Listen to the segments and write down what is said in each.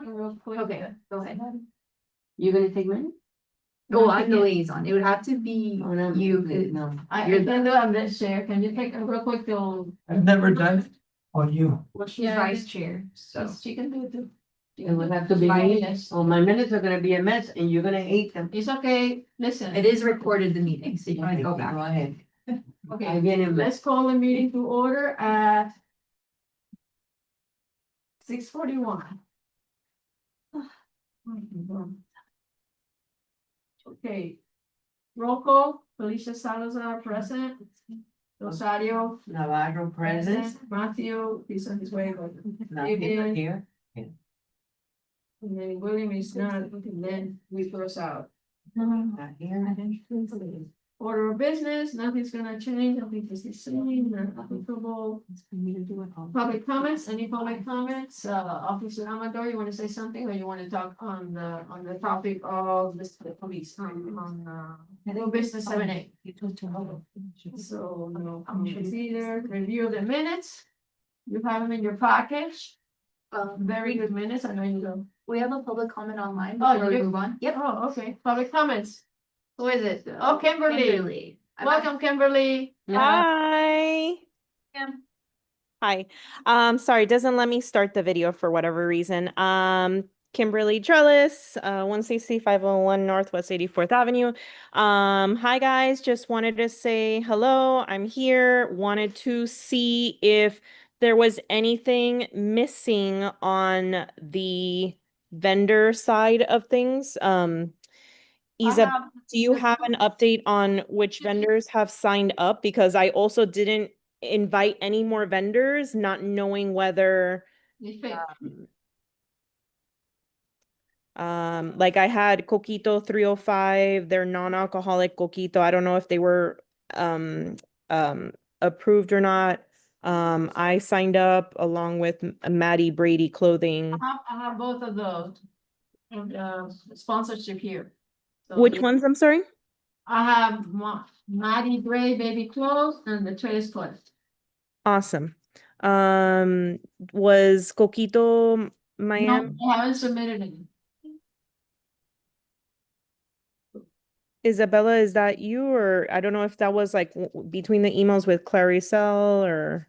real quick. Okay, go ahead. You gonna take mine? Oh, I'm the liaison. It would have to be Oh, no, you. no. I You're can do I'm the chair. Can you take a real quick till? I've never done it. On you. Well, She's yeah, vice chair, so. She can do it too. It would have to be My me. minutes. Oh, my minutes are gonna be a mess and you're gonna hate them. It's okay, listen. It is recorded the meeting, so you can go Go back. ahead. Okay, Again, let's call the meeting to order at 6:41. Okay. Roll call, Felicia Salazar present. Rosario Navarro present. Matthew, he's on his way, but Not Vivian. here. and then William is not, and then we close out. Not here. Order of business, nothing's gonna change, nothing is the same, not applicable. Public comments, any public comments, Officer Amador, you wanna say something, or you wanna talk on the topic of the police, on new business 7A? So, no comments either, review the minutes. You have them in your package, very good minutes, I know you do. We have a public comment online Oh, before we you do? move on. Yep. Oh, okay, public comments, Who is it? Oh, Kimberly. Welcome, Kimberly. Hi. Kim. Hi. Sorry, it doesn't let me start the video for whatever reason. Kimberly Trellis, 160 501 Northwest 84th Avenue. Hi guys, just wanted to say hello. I'm here. Wanted to see if there was anything missing on the vendor side of things. Isa, do you have an update on which vendors have signed up? Because I also didn't invite any more vendors, not knowing whether, like I had Coquito 305, their non-alcoholic Coquito. I don't know if they were approved or not. I signed up along with Maddie Brady Clothing. I have both of those. And sponsorship here. So Which ones? I'm sorry. I have Maddie Gray baby clothes and the Trace clothes. Awesome. Was Coquito Miami? No, I haven't submitted any. Isabella, is that you? Or I don't know if that was like between the emails with Claricel or.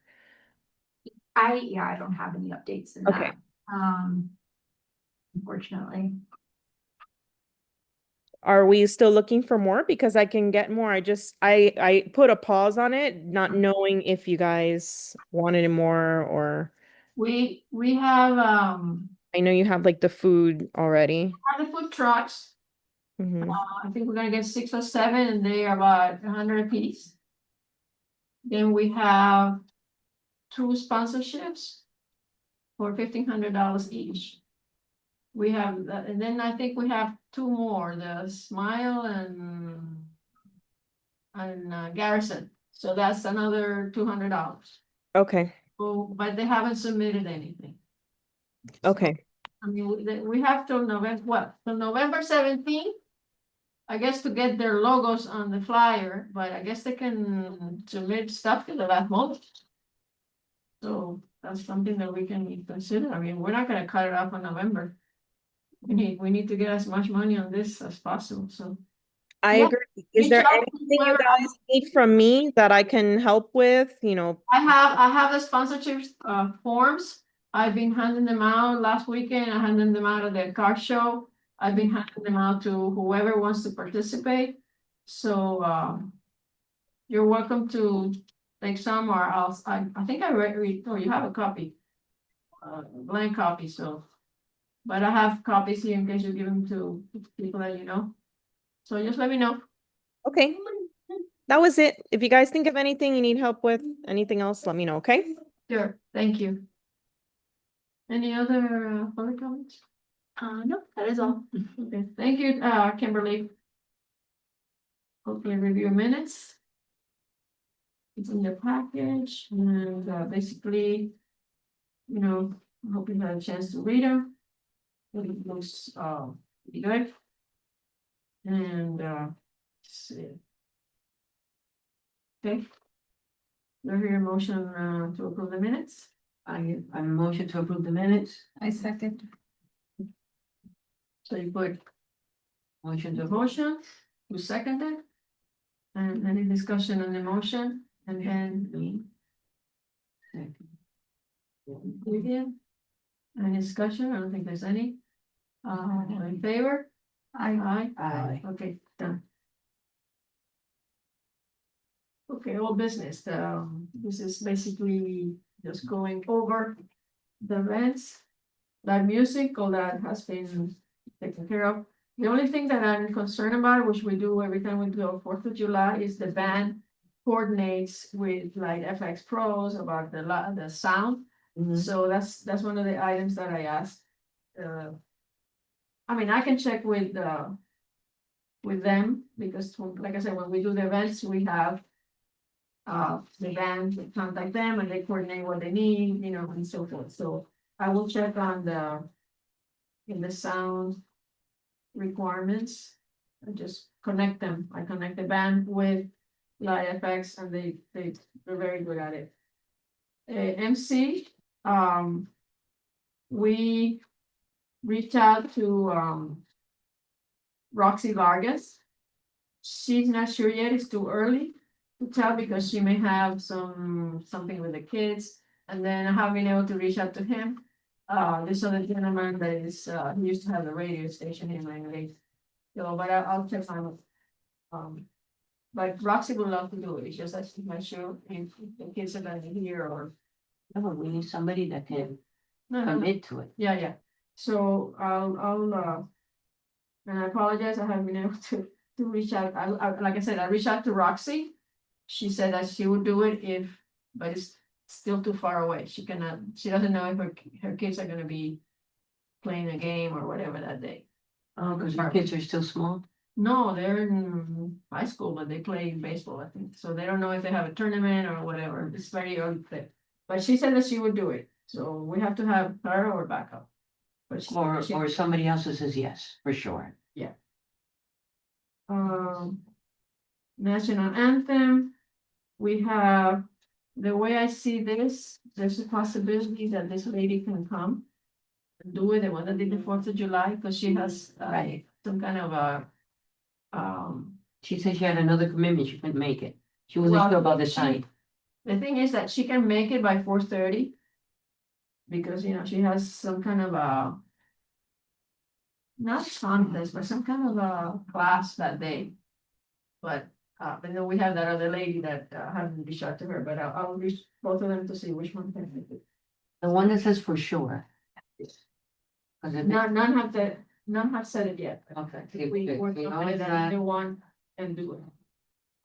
I don't have any updates in Okay. that. Unfortunately. Are we still looking for more? Because I can get more. I put a pause on it, not knowing if you guys wanted more or We have I know you have like the food already. the food trucks. Mhm. I think we're gonna get 6 or 7 and they are about 100 apiece. Then we have 2 sponsorships for $1,500 each. We have, and then I think we have 2 more, the Smile and Garrison. So that's another $200. Okay. Oh, but they haven't submitted anything. Okay. I mean, we have till November, what, till November 17th? I guess to get their logos on the flyer, but I guess they can submit stuff to the last month. So that's something that we can consider. I mean, we're not gonna cut it off in November. We need to get as much money on this as possible, so. I Yeah. agree. Is there Reach out to anything you whoever- guys need from me that I can help with? You know, I have the sponsorship forms. I've been handing them out last weekend. I handed them out at the car show. I've been handing them out to whoever wants to participate. So you're welcome to take some or else. I think I read, oh, you have a copy. Blank copy, so. But I have copies here in case you give them to people that you know. So just let me know. okay. That was it. If you guys think of anything you need help with, anything else, let me know, okay? Sure, thank you. Any other public comments? No, that is all. Okay, thank you, Kimberly. Hopefully review minutes. It's in your package and basically, you know, I hope you had a chance to read them. It looks pretty good. And let's see. Okay. Do I hear a motion to approve the minutes? I motion to approve the minutes. I second. So you put Motion the to. motion, who seconded? And any discussion on the motion, and then Vivian? Any discussion? I don't think there's any. All in favor? Aye. Aye. Okay, done. Okay, all business, this is basically just going over the rents. That music, all that has been taken care of. The only thing that I'm concerned about, which we do every time we do a 4th of July, is the band coordinates with like FX Pros about the sound. Mhm. So that's one of the items that I asked. I mean, I can check with them, because like I said, when we do the events, we have. The band contact them and they coordinate what they need, you know, and so forth, so I will check on in the sound requirements. I just connect them, I connect the band with Live FX and they're very good at it. MC, we reached out to, Roxy Vargas. She's not sure yet, it's too early to tell because she may have something with the kids. And then I have been able to reach out to him. This other gentleman that is, he used to have a radio station in Langley. So, but I'll check on it. But Roxy would love to do it, it's just that she's not sure if the kids are gonna be here or. No, but we need somebody that can No, no, no. commit to it. Yeah. So and I apologize, I haven't been able to reach out. Like I said, I reached out to Roxy. She said that she would do it but it's still too far away. She doesn't know if her kids are gonna be playing a game or whatever that day. Oh, because our kids are still small. No, they're in high school, but they play baseball, I think. So they don't know if they have a tournament or whatever. It's very early. But she said that she would do it. So we have to have her or backup. But Or somebody else that says yes, for sure. National anthem. We have, the way I see this, there's a possibility that this lady can come. And do it, the one that did the 4th of July, because she has Right. some kind of a. She said she had another commitment, she couldn't make it. She wasn't Well, sure about the she- time. The thing is that she can make it by 4:30. Because, you know, she has some kind of a. Not contest, but some kind of a class that day. But, and then we have that other lady that haven't reached out to her, but I'll reach both of them to see which one can make it. The one that says for sure. 'Cause if it- None have said it yet. Okay. We If worked you know on it it's and not- they want and do it.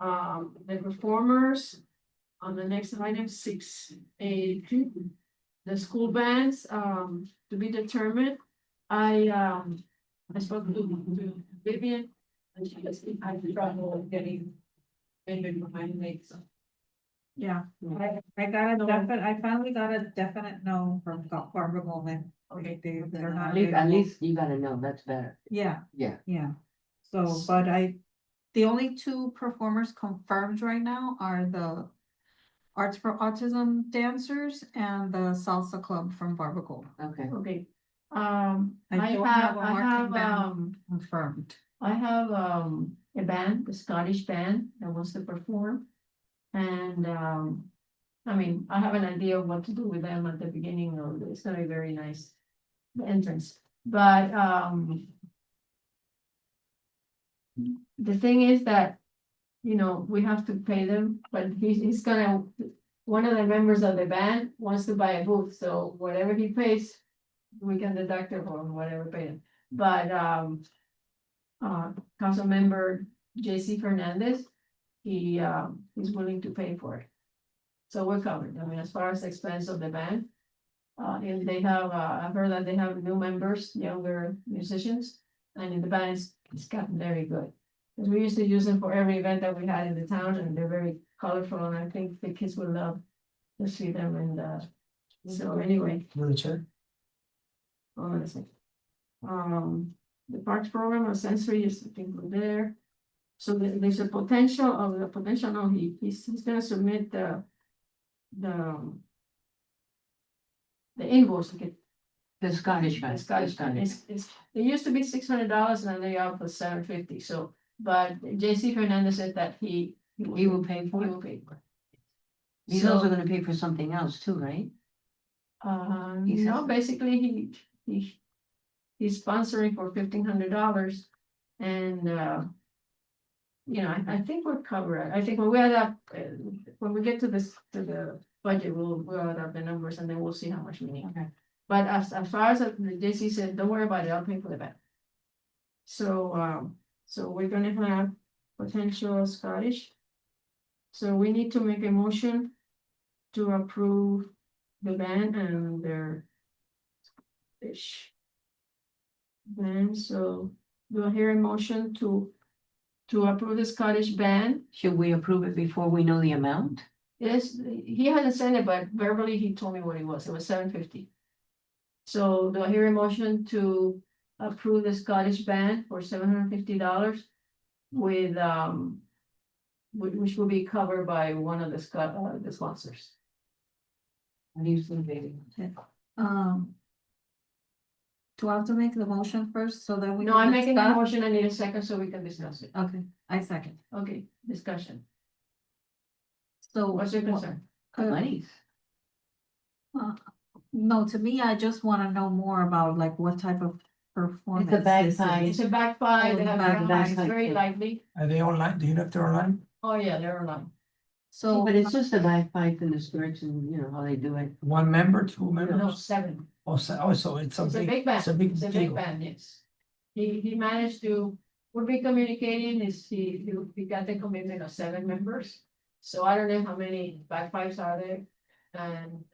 The performers on the next item, 6A2. The school bands, to be determined. I spoke to Vivian. And she just, I had trouble getting. Maybe behind me, so. Yeah, Yeah. I got a No. definite, I finally got a definite no from Barbara Goldman. Okay. They're not. At available. least you gotta know, that's better. Yeah, Yeah. yeah. So, but the only two performers confirmed right now are the Arts for Autism dancers and the Salsa Club from Barbara Gold. Okay. Okay. I don't have a marching band. I Confirmed. have a band, a Scottish band that wants to perform. And I mean, I have an idea of what to do with them at the beginning of it's gonna be very nice. The entrance, but the thing is that, you know, we have to pay them, but he's gonna, one of the members of the band wants to buy a booth, so whatever he pays, we can deduct it from whatever pay him. But council member JC Fernandez, he's willing to pay for it. So we're covered. I mean, as far as the expense of the band. And they have, I've heard that they have new members, younger musicians, and in the band it's gotten very good. Because we used to use them for every event that we had in the town, and they're very colorful, and I think the kids would love to see them, and so anyway. Wheelchair. Hold on a second. The parks program of sensory is, I think, we're there. So there's a potential, no, he's gonna submit the invoice to get The Scottish guy. The Scottish, it used to be $600 and they are for $750, so, but JC Fernandez said that he He will pay for he it. will pay for it. He's So- also gonna pay for something else too, right? He You know, says- basically, he's sponsoring for $1,500 and, you know, I think we're covered. I think when we add up, when we get to this, to the budget, we'll add up the numbers and then we'll see how much we need. Okay. But as far as the JC said, don't worry about it, I'll pay for the back. So, so we're gonna have potential Scottish. So we need to make a motion to approve the band and their fish. Band, so do I hear a motion to approve the Scottish band? Should we approve it before we know the amount? Yes, he hasn't sent it, but verbally he told me what it was $750. So do I hear a motion to approve the Scottish band for $750 with, which will be covered by one of the sponsors? What do you think, baby? Do I have to make the motion first so that we? No, can I'm making a discuss? motion, I need a second so we can discuss it. Okay, I second. Okay, discussion. So. What's your concern? Monies. No, to me, I just wanna know more about like what type of performance. this bagpipe. It's is. a backfire, they Oh, have bagpipe. it's very lively. Are they online? Do you know if they're online? Oh, yeah, they're online. So. But it's just the bagpipe and the skirts and you know how they do it. One member, two No, members? 7. Oh, so it's a It's a big, big band. it's a big It's a big deal. band, yes. He managed to, we've been communicating, he got the commitment of 7 members. So I don't know how many bagpipes are there. And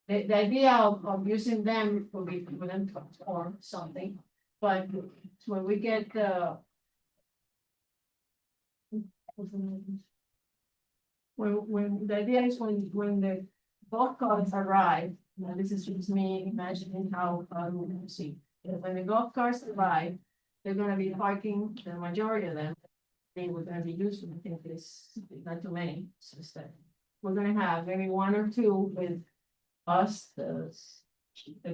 the idea of using them will be for them to perform something. But when we get when the idea is when the golf carts arrive, now this is just me imagining how we're gonna see. When the golf carts arrive, they're gonna be parking, the majority of them. They were gonna be used, I think it's not too many, it's just that. We're gonna have maybe 1 or 2 with us, the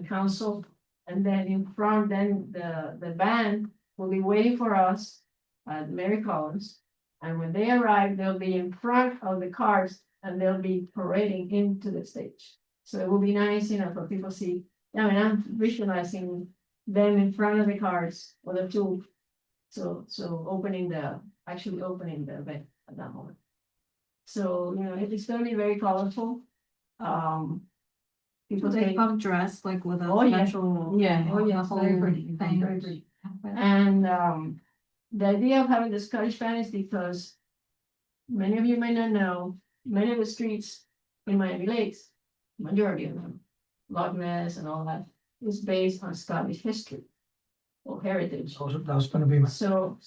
council. And then in front, then the band will be waiting for us at Mary Collins. And when they arrive, they'll be in front of the cars and they'll be parading into the stage. So it will be nice, you know, for people to see. I mean, I'm visualizing them in front of the cars or the 2. So actually opening the event at that moment. So, you know, it's gonna be very colorful. Do People they say, come dressed like with a Oh, yeah. special? Yeah. oh yeah, whole very pretty, thing? very pretty. And the idea of having the Scottish band is because many of you may not know, many of the streets in Miami Lakes, majority of them, Loch Ness and all that, is based on Scottish history or heritage. So that was gonna be my, So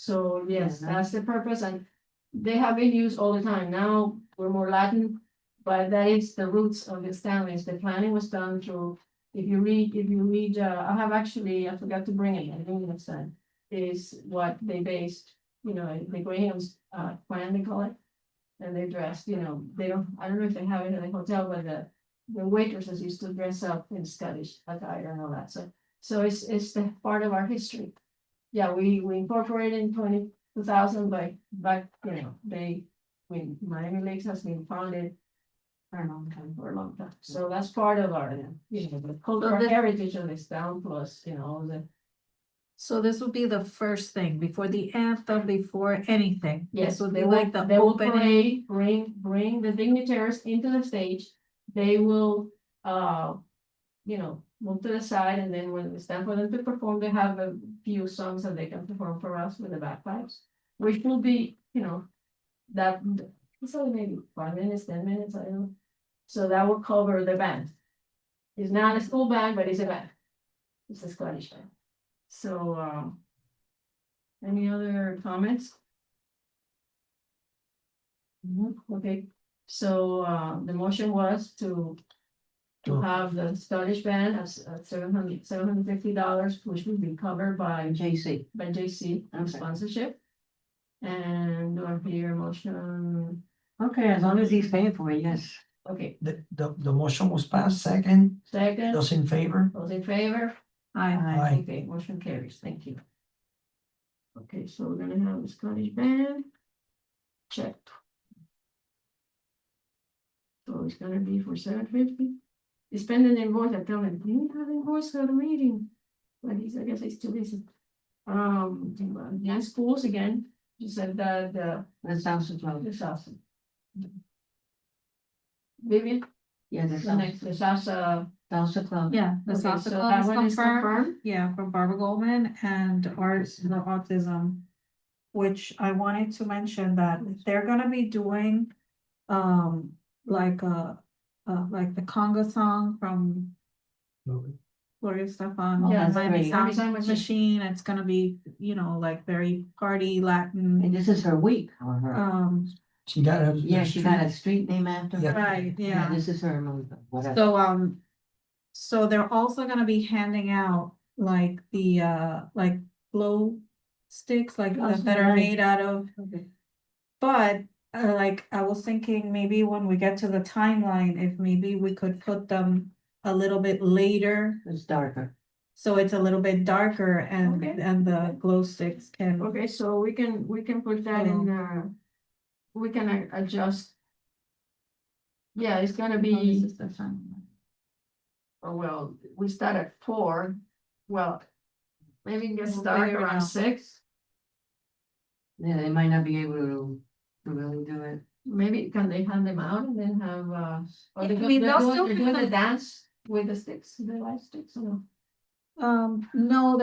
yes, Yeah, that's the purpose, and they have been used all the time. Now we're more Latin, but that is the roots of the Stanleys. The planning was done through. If you read, I have actually, I forgot to bring it, I think next time, is what they based, you know, the Graham's plan, they call it. And they dressed, you know, they don't, I don't know if they have it in the hotel, but the waitresses used to dress up in Scottish attire and all that, so it's the part of our history. Yeah, we incorporated in 2000, but back, you know, when Miami Lakes has been founded for a long time, so that's part of our, you know, the cultural this- heritage of this town, plus, you know, all the. So this would be the first thing, before the anthem, before anything. Yes, This would they be will, like the they will opening. parade, bring the dignitaries into the stage. They will, you know, move to the side, and then when it's time for them to perform, they have a few songs that they can perform for us with the bagpipes. Which will be, you know, that, it's only maybe 5 minutes, 10 minutes, I don't know. So that will cover the band. It's not a school band, but it's a band. It's a Scottish band. So, any other comments? Okay, so, the motion was to To- have the Scottish band at $750, which will be covered by JC. JC and Okay. sponsorship. And do I hear a motion? Okay, as long as he's paying for it, yes. Okay, the motion was passed, second, second, those in favor? those in favor? Aye. Okay, motion carries, thank you. Okay, so we're gonna have the Scottish band. Checked. So it's gonna be for $750. It's pending invoice, I tell him, do you have invoice for the meeting? But he's, I guess he's still busy. Schools again, you said that, The salsa club. the salsa. Vivian, Yeah, the the next, the salsa. salsa club. Yeah, the Okay, salsa so club that is one is confirmed. confirmed. Yeah, from Barbara Goldman and Arts for Autism. Which I wanted to mention that they're gonna be doing, like like the conga song from Gloria Estefan. Yeah, and that's Miami great. Sound Miami Sound Machine, it's gonna be, like very party Latin. And this is her week, or her, She got a. yeah, she got a street name after Yeah. her. Right, yeah. This is her month, whatever. So, so they're also gonna be handing out like the, like glow sticks, like Oh, that are nice. made out of. Okay. But, like, I was thinking maybe when we get to the timeline, if maybe we could put them a little bit later. It's darker. So it's a little bit darker Okay. and the glow sticks can. Okay, so we can put that in, we can adjust. Yeah, it's gonna Oh, this be, is the timeline. oh, well, we start at 4, well. Maybe get We'll started figure it around out. 6, Yeah, they might not be able to really do it. maybe can they hand them out and then have, or Yeah, they're I mean, they'll still they're doing the have- dance with the sticks, the light sticks, or no? No,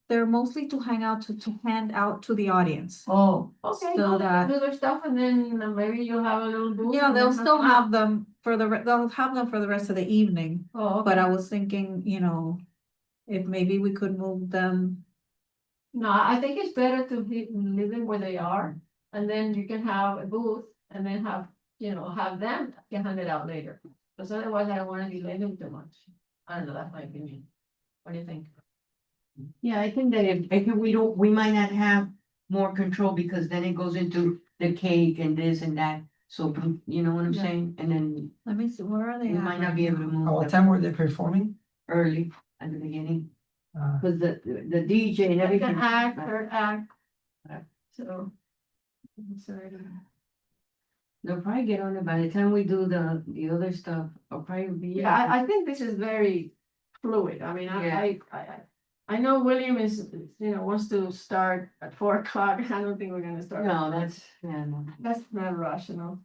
they're mostly to hang out to hand out to the audience. Oh, okay, So no, that- do their stuff and then maybe you'll have a little booth. Yeah, and they'll then still them have out. them for they'll have them for the rest of the evening, Oh, but okay. I was thinking, if maybe we could move them. No, I think it's better to leave them where they are, and then you can have a booth, and then have them can hand it out later. Because otherwise I don't wanna delay them too much. I don't know, that's my opinion. What do you think? Yeah, I think that if we don't, we might not have more control because then it goes into the cake and this and that. So, you know what I'm Yeah. saying? And then Let me see, where are they? we at might not right be able to now? move At what them time were they performing? early at the beginning. Uh, Cause the DJ and everything. Second act, third act. Right. So. Sorry. They'll probably get on it by the time we do the other stuff. I'll probably be. Yeah, I think this is very fluid. I mean, I know William is, wants to start at 4 o'clock. I don't think we're gonna start. No, no. That's not rational.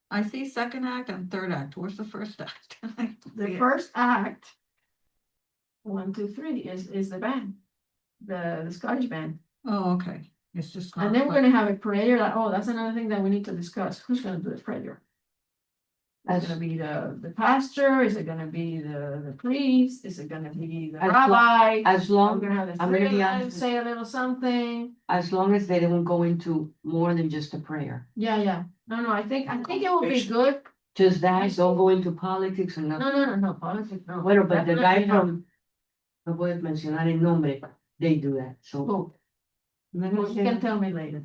I see second act and third act. Where's the first act? The first act. 1, 2, 3 is the band. The Scottish band. Oh, okay. It's just. And then we're gonna have a prayer. That's another thing that we need to discuss. Who's gonna do the prayer? Is it gonna be the pastor? Is it gonna be the priest? Is it gonna be the As rabbi? As We're long, gonna have the I'm three gonna of be them honest. say a little something. as long as they don't go into more than just a prayer. Yeah. No, I think it will be good. Just that, don't go into politics or No, nothing. no, politics, no. Bueno, but the guy Definitely not. from, no puedes mencionar el nombre, they do that, so. Oh, I'm not gonna well, you say can that. tell me later.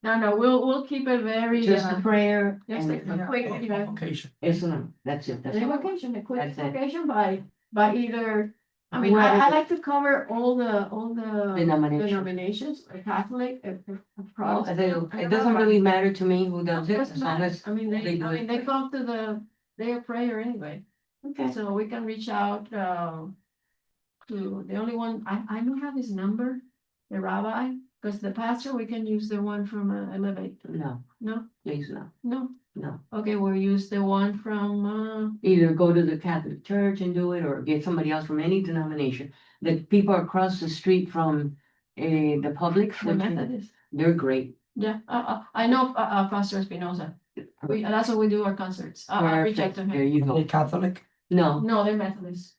Yeah, No, we'll keep it very, just a prayer just and a quick, Convocation. eso no, that's it, that's an it. invocation, a quick That's it. invocation by either. I mean, Whoever I the- like to cover all the Denomination. denominations, a Catholic, a Well, Protestant. it doesn't really matter to me who does it, Doesn't as long matter. as, I mean, they do it. they come to the day of prayer anyway, okay. so we can reach out, to the only one, I don't have his number, the rabbi, because the pastor, we can use the one from Elevate, No, no, please no, no, no. okay, we'll use the one from, Either go to the Catholic Church and do it, or get somebody else from any denomination. The people across the street from, the public, the Methodist. they're great. Yeah, I know, Pastor Espinosa, that's what we do our concerts, I reach out Perfect. to There him, you Are they go. Catholic? No, no, they're Methodist.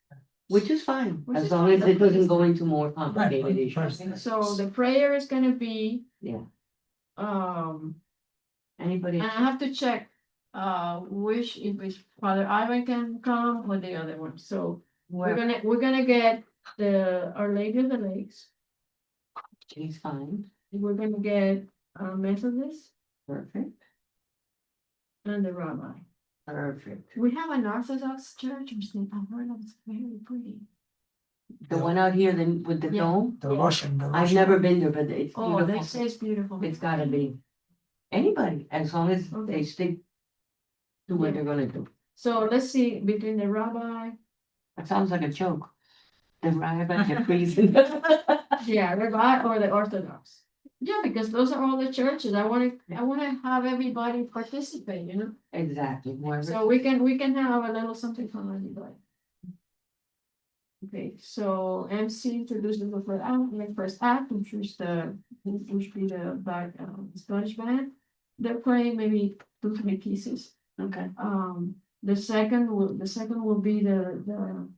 which is fine, Which as is long fine. as it doesn't go into more Right, complicated issues. first. So the prayer is gonna be, Yeah, um, anybody, and I have to check, which, if it's Father Ivan can come or the other one, so we're gonna get Our Lady of the Lakes, he's fine. we're gonna get, Methodist, Perfect, and the rabbi. perfect. We have an Orthodox church, which I've heard of, it's very pretty. The one out here then with the Yeah. dome, The Russian, the I've Russian. never been there, but it's Oh, they beautiful. say it's beautiful. It's gotta be. Anybody, as long as Okay. they stick to what Yeah. they're gonna do. So let's see, between the rabbi, That sounds like a joke. The rabbi, the priest. yeah, rabbi or the Orthodox. Yeah, because those are all the churches. I wanna have everybody participate, you know? Exactly, whoever. So we can have a little something from everybody. Okay, so MC introduces the first act, which is which be the back, Spanish band. They're playing maybe 2-3 pieces. Okay, The second will be the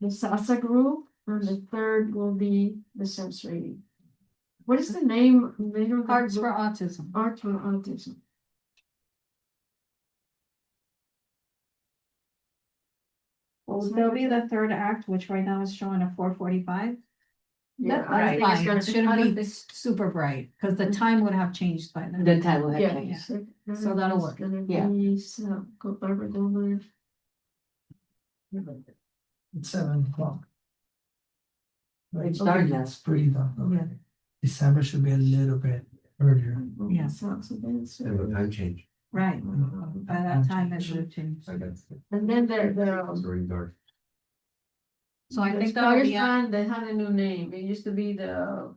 salsa group, and the third will be the sensory. What is the name? of the Arts for group? Autism. Arts for Autism. Well, there'll be the third act, which right now is showing a 4:45. Yeah, I That's think it's fine, gonna it shouldn't I don't be think- super bright, because the time would have changed by then. the time will have Yeah. changed. So that'll work. Yeah. Barbara Goldberg. It's 7 o'clock. Right, It started now. It's pretty done. Yeah. Okay. December should be a little bit earlier. Yeah. And the time change. Right, by that time it would have changed. I guess. And then It's already dark. So I the think that'll Scottish be, band, they had a new name. It used to be the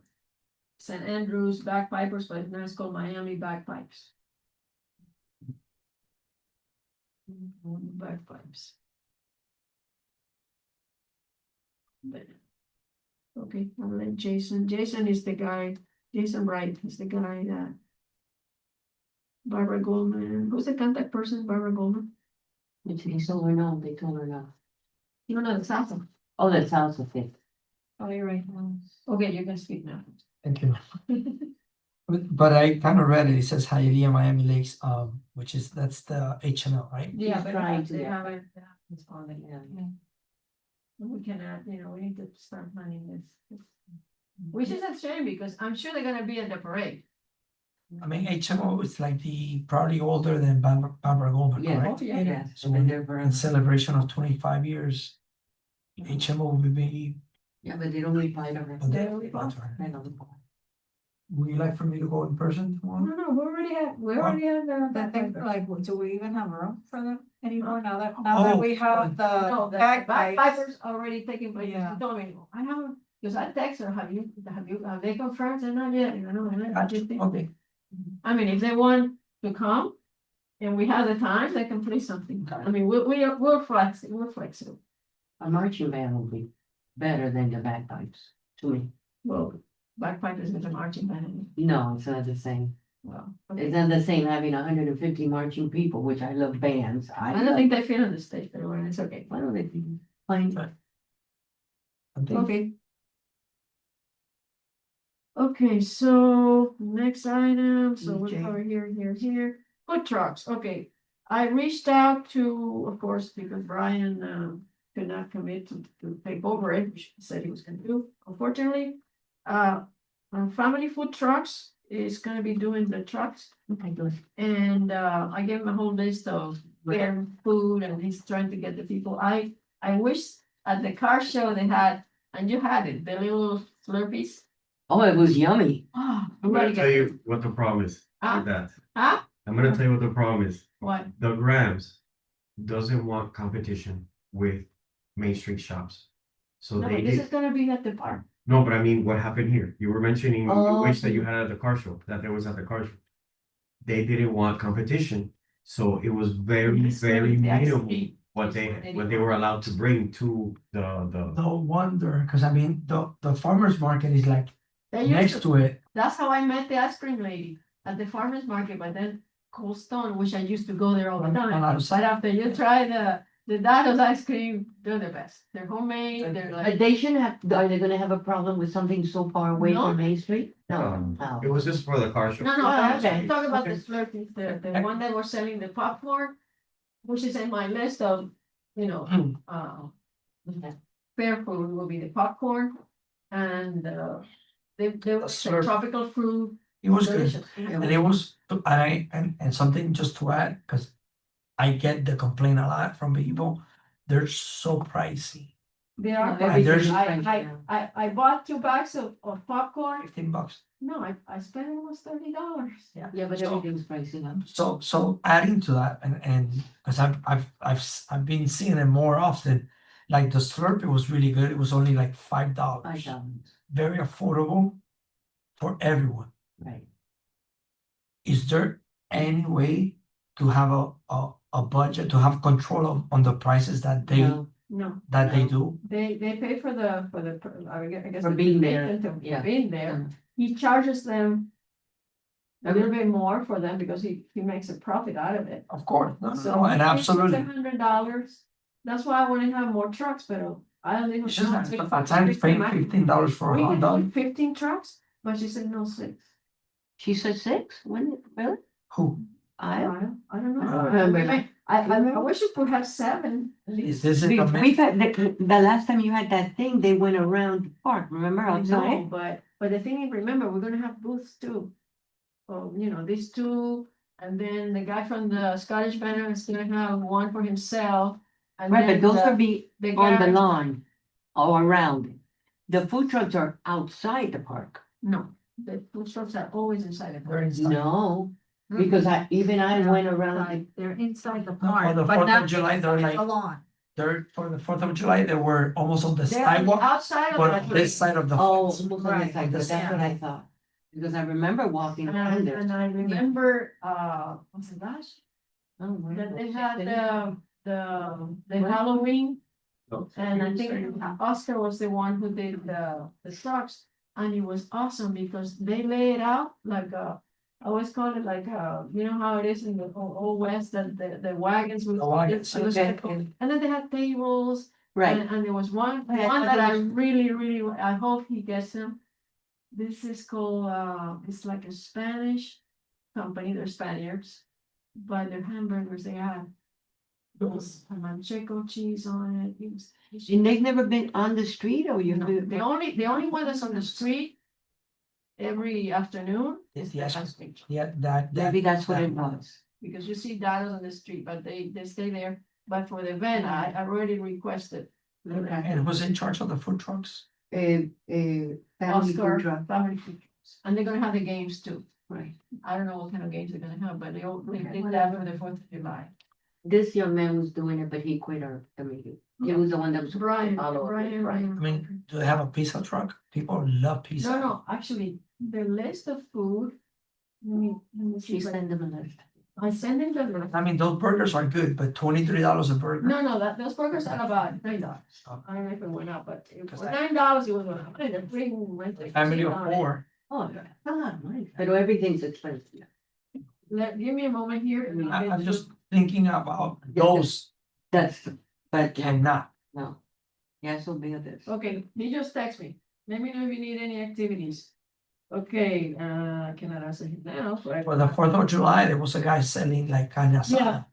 St. Andrews Bagpipers, but now it's called Miami Bagpipes. Bagpipes. Okay, I'll let Jason is the guy, Jason Wright is the guy that. Barbara Goldman, who's the contact person, Barbara Goldman? Did they told her no, they told her no. You don't know the salsa. Oh, that sounds okay. Oh, you're right. Okay, you can speak now. Thank you. But I kind of read it. It says Hialeah Miami Lakes, which is, that's the HML, right? Yeah, He's but trying to, they yeah. haven't, it's on it. Yeah. We cannot, we need to start planning this. Which is a shame, because I'm sure they're gonna be at the parade. I mean, HMO is like the probably older than Barbara Goldberg, Yeah, correct? yeah. yeah, So so in they're very, in celebration of 25 years, HMO will be. yeah, but they don't reply to her. but They they- don't reply. that's right. They don't reply. Would you like for me to go in person tomorrow? No, we already have I think, like, do we even have room for them anymore now that Oh, we have No, the the bagpipes? bagpipers already taking place. Yeah. She told me, I haven't, because I text her, have they confirmed? And not yet, I just think. Okay. I mean, if they want to come and we have the time, they can play something. I mean, we're flexible. A marching band will be better than the bagpipes, to me. Well, bagpipers is a marching band. No, it's not the same. Well, It's okay. not the same having 150 marching people, which I love bands. I don't think they fit on the stage, but when it's okay. Why don't they be playing? I think Okay. Okay, so next item, so we Okay. cover here, food trucks, okay. I reached out to, of course, because Brian could not commit to take over it, which he said he was gonna do, unfortunately. Family Food Trucks is gonna be doing the trucks, Okay, good. and I gave him a whole list of their food, and he's trying to get the people. I wish at the car show they had, and you had it, the little Slurpees. Oh, it was yummy. Oh, I'm gonna tell you what the problem is Ah. with that. Huh? I'm gonna tell you what the problem is. What? The Grams doesn't want competition with Main Street shops. So No, they but this did, is gonna be at the park. no, but I mean, what happened here? You were mentioning the Oh. wish that you had at the car show, that there was at the car show. They didn't want competition, so it was very, This very one, the ice minimal cream. what they were allowed to bring to the. no wonder, because I mean, the farmer's market is like They used next to, to it. that's how I met the ice cream lady at the farmer's market, but then Cold Stone, which I used to go there all the On time. our But side. after you try the Dado's ice cream, they're the best. They're homemade, they're But like. they shouldn't have, are they gonna have a problem with something so far away No. from Main Street? No, It no. was just for the car show. No, okay. I'm talking about the Okay. Slurpees, the one that were selling the popcorn, which is in my list of, Hmm. Okay. fair food will be the popcorn and the Slurp. tropical fruit It was good. delicious. And it was, and something just to add, because I get the complaint a lot from people, they're so pricey. They are, Yeah, And there's I bought 2 bags of popcorn. $15. No, I spent almost $30. Yeah, but So- everything's pricing up. So adding to that, and because I've been seeing it more often, like the Slurpee was really good. It was only like $5. $5, Very affordable for everyone. right. Is there any way to have a budget, to have control on the prices that they No, No, they No. do? they pay for the, I guess. For the being there, admission to yeah. being there. no. He charges them a little bit more for them because he makes a profit out of it. Of course, no, So no, and absolutely. $100. That's why I want to have more trucks, but I don't think. It's just that at times paying $15 for a We hot can dog. do 15 trucks, but she said no 6. She said 6, when, really? Who? I don't know. I remember We that. may- I wish it could have 7. at least. Is this We, a we've had, the last time you had that thing, they went around the park, remember I know, outside? but the thing is, remember, we're gonna have booths too. Oh, these 2, and then the guy from the Scottish Banner is gonna have one for himself. And Right, but then those the- are be the on the guy- lawn, or around it. The food trucks are outside the park. No, the food trucks are always inside the They're park. inside. No, because I went around, Inside- They're inside the No, for park, the but 4th not of July, they're like, the lawn. for the 4th of July, they were almost on the They're on the sidewalk, outside but of on the. this side of the. oh, fence. almost on the Right, side, but this that's side. what I thought. Because I remember walking around And there. and I remember, what's it last? Oh, That wow. they had the Halloween, and I think Oscar was the one who did the trucks. And it was awesome because they lay it out like I always call it like how it is in the old west, that the wagons with. The wagons, it was okay. cool. And then they had tables. Right, And there was one Yeah, that I those- really, I hope he gets them. This is called, it's like a Spanish company, they're Spaniards. But their hamburgers, they had those manchego cheese on it. It was- and they've never been on the street, or you? No, the only one that's on the street every afternoon is the Yes. ice cream truck. Yeah, that. Maybe that's what it that- was. Because you see Dados on the street, but they stay there. But for the event, I already requested. Okay. And who's in charge of the food trucks? Family Oscar, food truck, family food trucks. And they're gonna have the games too. right. I don't know what kind of games they're gonna have, but they Okay. did that for the 4th of July. This young man was doing it, but he quit our committee. He was the one that was. Brian, all over it, right. I mean, do they have a pizza truck? People love pizza. No, actually, the list of food. Let me see She if I- sent them a list. I send them the list. I mean, those burgers are good, but $23 a burger. No, those burgers are about $9. Stop. I don't know if it went up, but it was Because I- $9, it was a free rental. Family of 4. Oh, nice. But everything's expensive. Give me a moment here. I'm just thinking about those That's, but cannot. no. Yes, will be a bit. Okay, he just texted me. Let me know if you need any activities. Okay, I cannot answer him now. but- For the 4th of July, there was a guy selling like carne asada.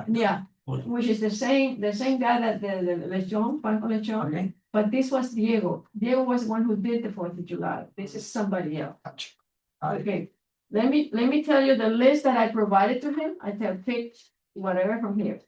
Yeah, which is the same guy that the lechon, pan con lechon, Okay, but this was Diego. Diego was the one who did the 4th of July. This is somebody else. gotcha. Okay, let me tell you the list that I provided to him. I tell pick whatever from here.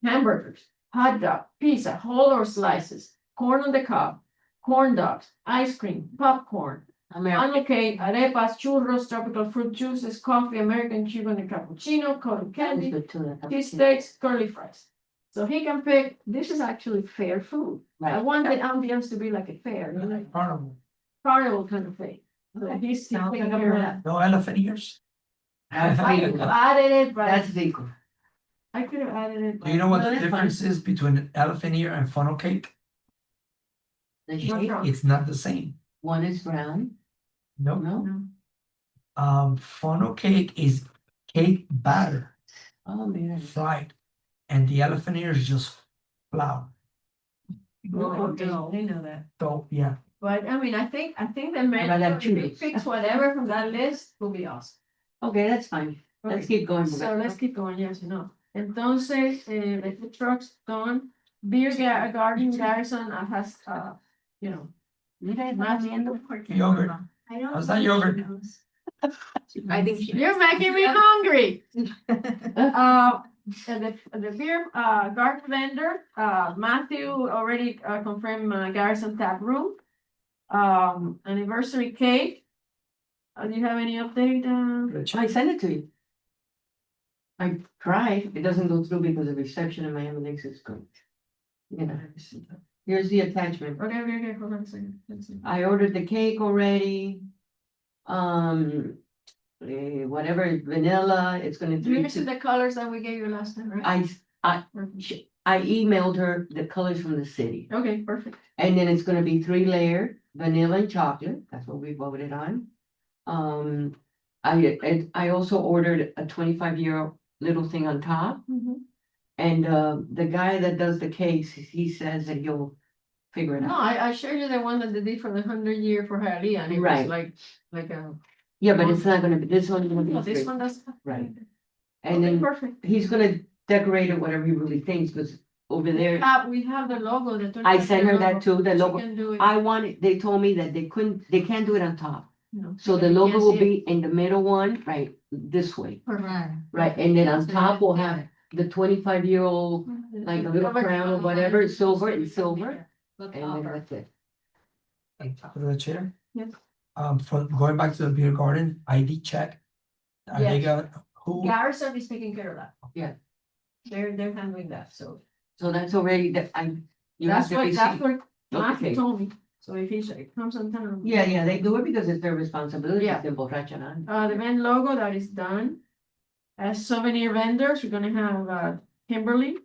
Hamburgers, hot dog, pizza, whole or slices, corn on the cob, corn dogs, ice cream, popcorn, American, funnel cake, arepas, churros, tropical fruit juices, coffee, American Cuban and cappuccino, cotton candy, good too. cheesesteaks, curly fries. So he can pick, this is actually fair food. I Right. want the ambience to be like a fair, Carnival. carnival kind of thing. So he's taking care of that. No elephant ears? I could have added it, That's but Vico. I could have added it. Do you know what No, the that's fine. difference is between elephant ear and funnel cake? The What's shape, wrong? It's not the same. one is brown, No, no? funnel cake is cake batter Oh, man. fried, and the elephant ear is just flour. Okay, they know that. So, yeah, But I mean, I think the But I menu, like if you churros. fix whatever from that list, will be awesome. Okay, that's fine. Let's Okay, keep going with so it. let's keep going, yes, Entonces, the food trucks done, beer garden Garrison has, Mira, Más viendo. yogurt. I don't. How's that yogurt? I think she. You're making me hungry. And the beer, garden vendor, Matthew already, confirmed, Garrison Tap Room. Anniversary cake. Do you have any update, I sent it to you. I tried, it doesn't go through because the reception in Miami Lakes is good. You know, here's the attachment. Okay, hold on a second. Let's see. I ordered the cake already. Whatever, vanilla, it's gonna Do you be. mix the colors that we gave you last time, right? I emailed her the colors from the city. Okay, perfect. And then it's gonna be 3-layer, vanilla and chocolate, that's what we voted on. I also ordered a 25-year little thing on top. And the guy that does the cakes, he says that he'll figure it No, out. I showed you the one that they did for the 100-year for Hialeah, and it was Right. like a, Yeah, but it's not gonna be, this one's gonna no, be this straight. one does. Right. Okay, And then perfect. he's gonna decorate it whatever he really thinks, because over there, We have the logo, the. I sent her 25-year that logo. too, the She logo. can do it, I wanted, they told me that they can't do it on top. no, So the because you logo can't will see it. be in the middle one, right, this way, Perfect. right, and then on So top you we'll can- have the 25-year-old, like a little crown or whatever, silver and silver, and then that's it. On top of the chair. Yes. For going back to the beer garden, ID check. Are they Yes. got, who, Garrison is taking care of that. Yeah. They're handling that, so. So that's already, you have That's to what, that's receive. what Matthew Okay. told me. So if he comes on time. Yeah, they do it because it's their responsibility, Yeah. it's emborrachan. The van logo, that is done. As souvenir vendors, we're gonna have, Kimberly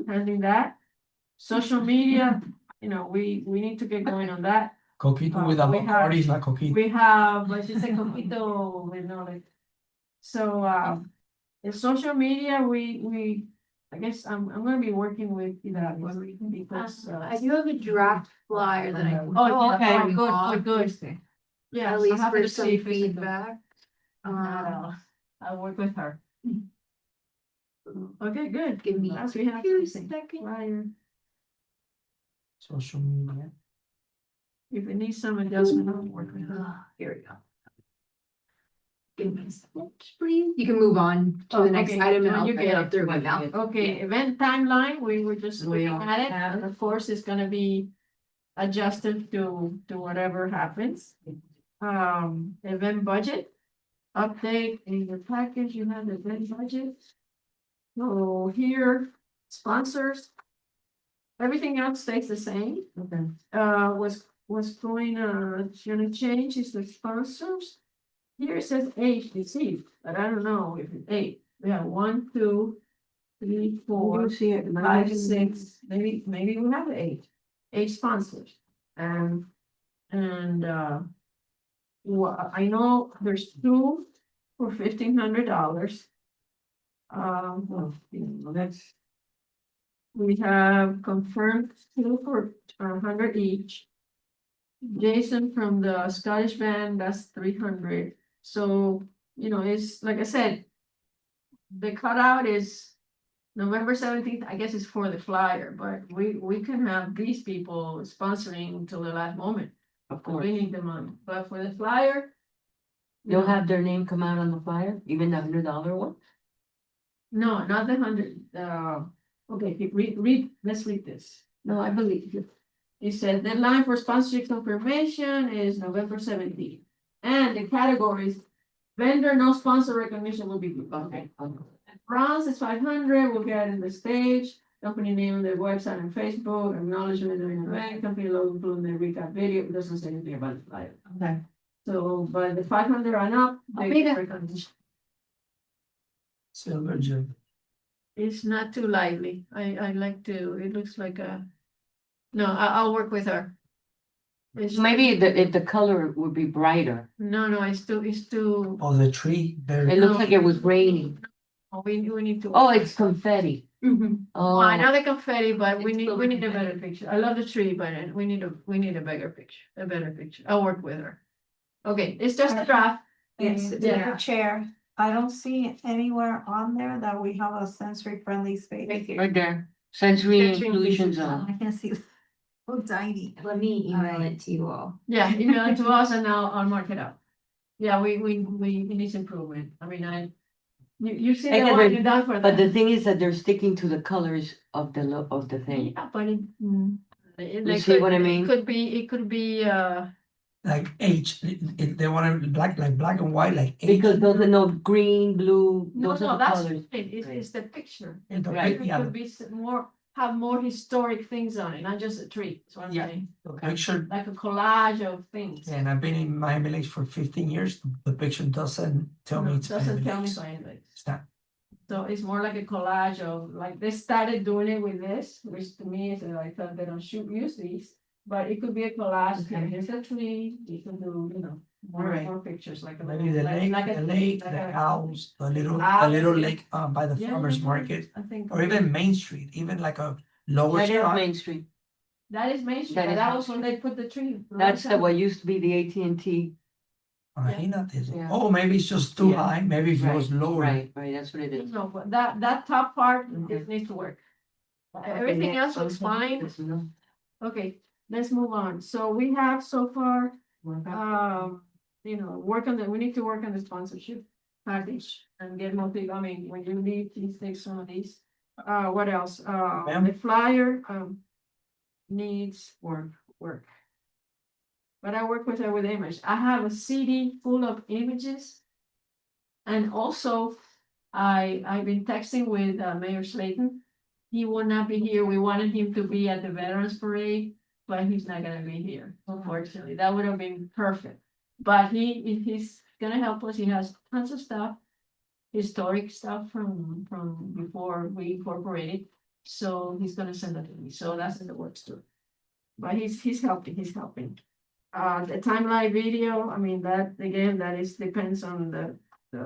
handling that. Social media, we need to get going on that. Coquito with the we have- parties, not Coquito. We have, like you said, Coquito, so, in social media, I guess I'm gonna be working with, because. I do have a draft flyer that I. can Oh, okay, forward good, on, good. Yeah, At least for some feedback. I'll work with her. Okay, good. Give me Last we have. 2 something. seconds. Flyer. Social media. If it needs some adjustment, I'll work with her. Here we go. Give me a second, please. You can move on to the next Okay, item and when I'll you bring get it it. up through email. Okay, event timeline, we were just We looking don't at it, have and of course, it's gonna be adjusted to whatever happens. Event budget, update in your package, you have the event budget. So here, sponsors. Everything else stays the same. Okay. What's gonna change is the sponsors. Here it says eight received, but I don't know if it's eight. We have 1, 2, 3, 4, see it. 5, 6, maybe we have eight sponsors. Well, I know there's 2 for $1,500. That's, We have confirmed 2 for 100 each. Jason from the Scottish band, that's 300. So, it's like I said. The cutout is November 17th, I guess it's for the flyer, but we can have these people sponsoring till the last moment. of We course, need the money, but for the flyer. you'll have their name come out on the flyer, even the $100 one? No, not the 100, okay, let's read this. No, I believe you. It said deadline for sponsorship confirmation is November 17th. And the categories, vendor, no sponsor recognition will be good. Okay. Bronze is 500, we'll get in the stage, company name on the website and Facebook, acknowledgement during the event, company logo including the recap video, it doesn't say anything about the flyer. Okay. So, but the 500 and up, they Okay. get recognition. Silver gem. It's not too lively. I like to, it looks like no, I'll work with her. It's- Maybe if the color would be brighter, No, it's too, Oh, the tree, there. it looks like it was raining. we need to. Oh, it's confetti. Mhm. Oh, I know the confetti, but we It's need still a better confetti. picture. I love the tree, but we need a bigger picture, a better picture. I'll work with her. Okay, it's just a draft. Yes, Yeah. Mr. Chair, I don't see anywhere on there that we have a sensory friendly space. Right here. right there, sensory Sensory inclusion inclusion zone. I can see, so tiny. Let me email it to you all. Yeah, email it to us and I'll mark it up. Yeah, it needs improvement. I mean, you see the And one then- you done for But the them. thing is that they're sticking to the colors of of the thing. Yeah, but it. You see what I mean? It could be, Like H, they want it black, like black and white, like H. Because those are no green, blue, no, those are no, the that's, colors. it's the picture. in the Right. pic- It yeah, could be more, have more historic things on it, not just a tree, that's what I'm Yeah. saying. the picture, Like a collage of things. and I've been in Miami Lakes for 15 years, the picture doesn't tell me No, it's doesn't Miami tell me Lakes. Miami Lakes. It's not. So it's more like a collage of, like, they started doing it with this, which to me is like, I thought they don't use these. But it could be a collage, Okay. here's a tree, you can do, Alright. more pictures, like. a Maybe little- the lake, like a- the lake, like the a- house, the little Owl. lake by the Yeah, farmer's yeah, market, I think. or even Main Street, even like a lower That is spot. Main Street. That is Main Street, That but is that Main was when they put the tree. That's the what used to be the AT&T. Imagínate eso. Yeah. Oh, maybe it's just too Yeah. high, maybe if it was lower. Right, that's what it is. No, but that top part, Mhm. it needs to work. Everything Okay, else looks fine. Okay, let's move on. So we have so far, we need to work on the sponsorship package and get more people. I mean, when you leave, please take some of these. What else? Ma'am? The flyer, needs work. But I work with image. I have a CD full of images. And also, I've been texting with Mayor Slayton. He will not be here. We wanted him to be at the Veterans Parade, but he's not gonna be here, unfortunately. That would have been perfect. But he's gonna help us. He has tons of stuff, historic stuff from before we incorporated. So he's gonna send it to me. So that's in the works too. But he's helping. The timeline video, I mean, that again, depends on the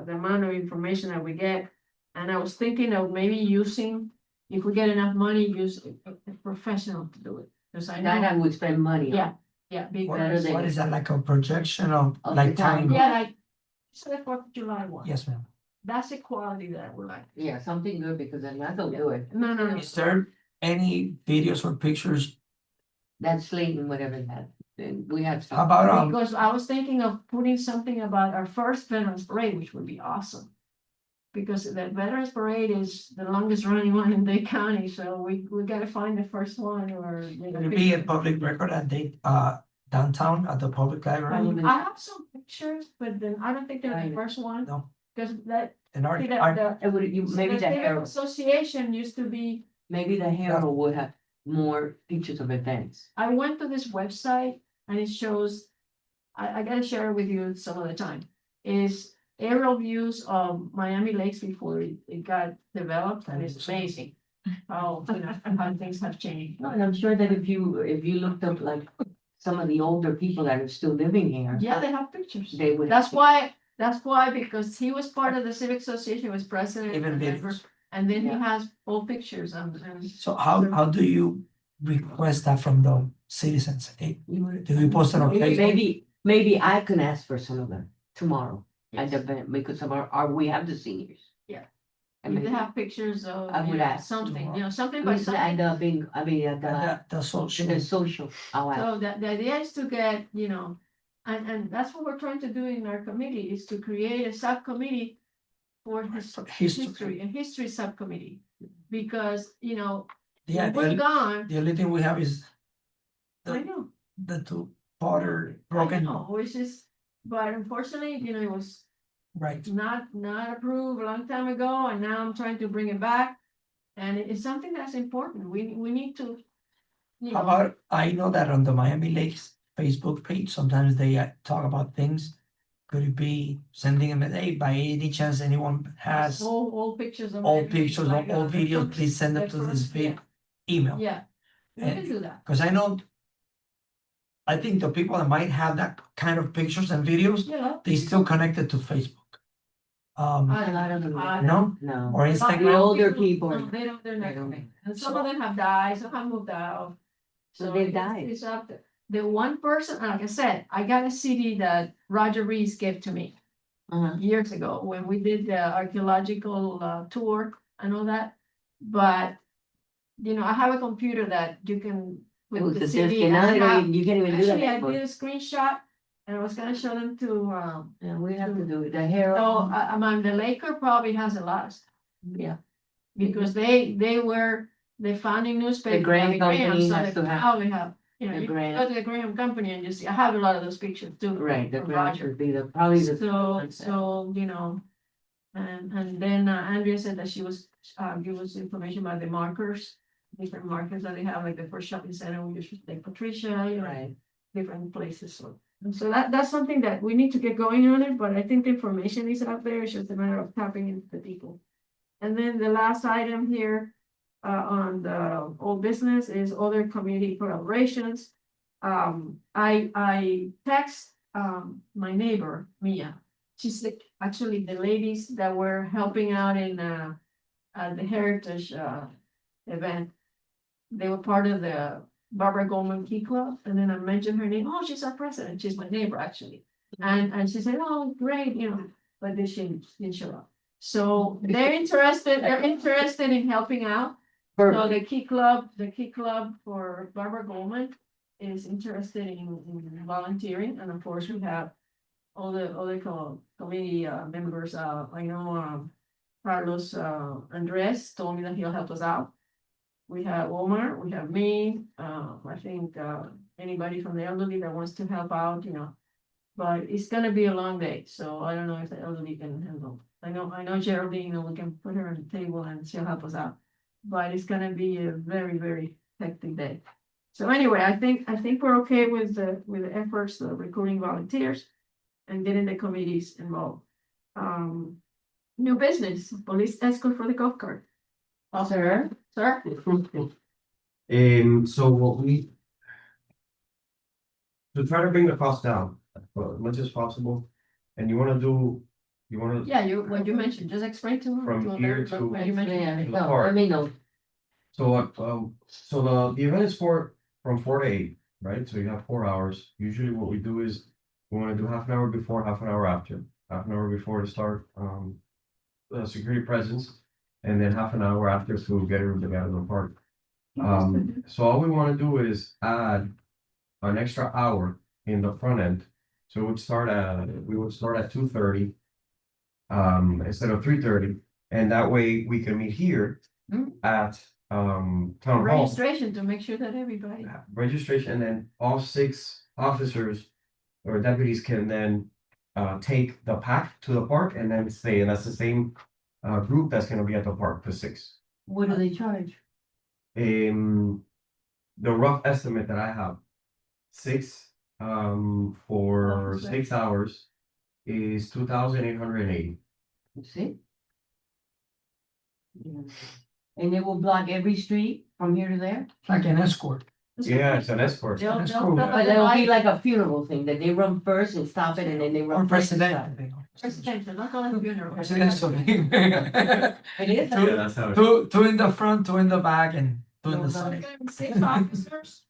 amount of information that we get. And I was thinking of maybe using, if we get enough money, use a professional to do it. Because I That I know, would spend money on. yeah, What because, than- what is that, like a projection of, Of like the time. time? yeah, like, so the 4th of July one. Yes, ma'am. That's the quality that I would like. Yeah, something good because then that'll do it. No. Is there any videos or pictures? That's Slayton, whatever that, then we have. How about, Because I was thinking of putting something about our first Veterans Parade, which would be awesome. Because the Veterans Parade is the longest running one in Dade County, so we gotta find the first one or. would it be a public record at the, downtown at the public library? I have some pictures, but then I don't think they're the Right. first one. No. Cause that, And see, our, It would, maybe the Civic Herald, Association used to be, maybe the Herald would have more pictures of events. I went to this website and it shows. I gotta share it with you some other time, is aerial views of Miami Lakes before it got developed, and it's amazing. How things have changed. No, and I'm sure that if you looked up like some of the older people that are still living here. Yeah, they have pictures. They would. That's why, because he was part of the Civic Association, he was president. even and member, videos. And then he Yeah. has old pictures and. So how do you request that from the citizens? Do we post it on Facebook? Maybe I can ask for some of them tomorrow at Yes. the event because of we have the seniors. Yeah. And If they maybe have pictures of, I would ask something, something by we should end something. up being, I mean, at The social, the social, I'll ask. So the idea is to get, and that's what we're trying to do in our committee, is to create a subcommittee for history. a history subcommittee. Because, Yeah, when we're gone, the only thing we have is I know. the two Potter I broken, know, which is, but unfortunately, it was right? not approved a long time ago, and now I'm trying to bring it back. And it's something that's important. We need to. How about, I know that on the Miami Lakes Facebook page, sometimes they talk about things. Could it be sending them, hey, by any chance anyone has Old pictures of. old maybe pictures, like, old the videos, first- please send them the to this first- big email? Yeah, we can do that. Cause I know. I think the people that might have that kind of pictures and videos, they still connected to Facebook. A lot of them, No? no. Or The Instagram, older people. No, they're not They don't. connected. And some of them have died, some have moved out. So they've it's- died. It's up there. The one person, like I said, I got a CD that Roger Rees gave to me Uh-huh. years ago when we did the archaeological tour and all that. But, I have a computer that you can. It put was the a CD disc, and and now I have- you can't even do that Actually, I anymore. did a screenshot And I was gonna show them to, Yeah, we have to do it, the hair. so, among the Laker probably has the last. Yeah. Because they were the founding newspaper. Graham of the Graham, Company so has they to have- probably have, you know, the you can Graham. go to the Graham Company and you see, I have a lot of those pictures too. Right, the from ground Roger. should be the, probably the. So, concept. so, you know, and then Andrea said that she was, give us information about the markers, different markers that they have, like the first shopping center, we usually take Patricia, you know, Right. different places, so. And so that's something that we need to get going on it, but I think the information is out there, it's just a matter of tapping into the people. And then the last item here, on the old business is other community collaborations. I text, my neighbor, Mia. She's actually the ladies that were helping out in, at the Heritage, event. They were part of the Barbara Goldman Key Club, and then I mentioned her name, oh, she's our president, she's my neighbor, actually. And she said, oh, great, you know, but then she didn't show up. So they're interested in helping out. So Perfect. the Key Club for Barbara Goldman is interested in volunteering, and of course, we have all the other committee members, I know, Carlos Andres told me that he'll help us out. We have Omar, we have me, I think, anybody from the elderly that wants to help out, you know. But it's gonna be a long day, so I don't know if the elderly can handle. I know Geraldine, you know, we can put her on the table and she'll help us out. But it's gonna be a very, very hectic day. So anyway, I think we're okay with the efforts of recruiting volunteers and getting the committees involved. New business, police escort for the golf cart. Sir? Sir? So what we. To try to bring the cost down, as much as possible, and you wanna, Yeah, what you mentioned, just explain to From them. here to- What you mentioned. Yeah, the no, park. let me know. so the event is from 4 to 8, right? So you have 4 hours. Usually what we do is we wanna do half an hour before, half an hour after. Half an hour before to start, the security presence, and then half an hour after to get everybody out of the park. So all we wanna do is add an extra hour in the front end. So we would start at 2:30. Instead of 3:30, and that way we can meet here Mm. at town hall. Registration to make sure that everybody. Registration, and then all 6 officers or deputies can then take the pack to the park and then stay, and that's the same group that's gonna be at the park, the 6. What do they charge? The rough estimate that I have, 6 for Officer. 6 hours is 2,880. You see? Yeah. And they will block every street from here to there? Like an escort. Yeah, it's an escort. They'll- That's they'll cool. stop at But the it'll be light. like a funeral thing, that they run first and stop it, and then they run. Or first and stop. president. Presidential, not calling it funeral. Presidential. It is. Yeah, that's how it is. Two in the front, 2 in the back, and 2 in the No, side. 6 officers.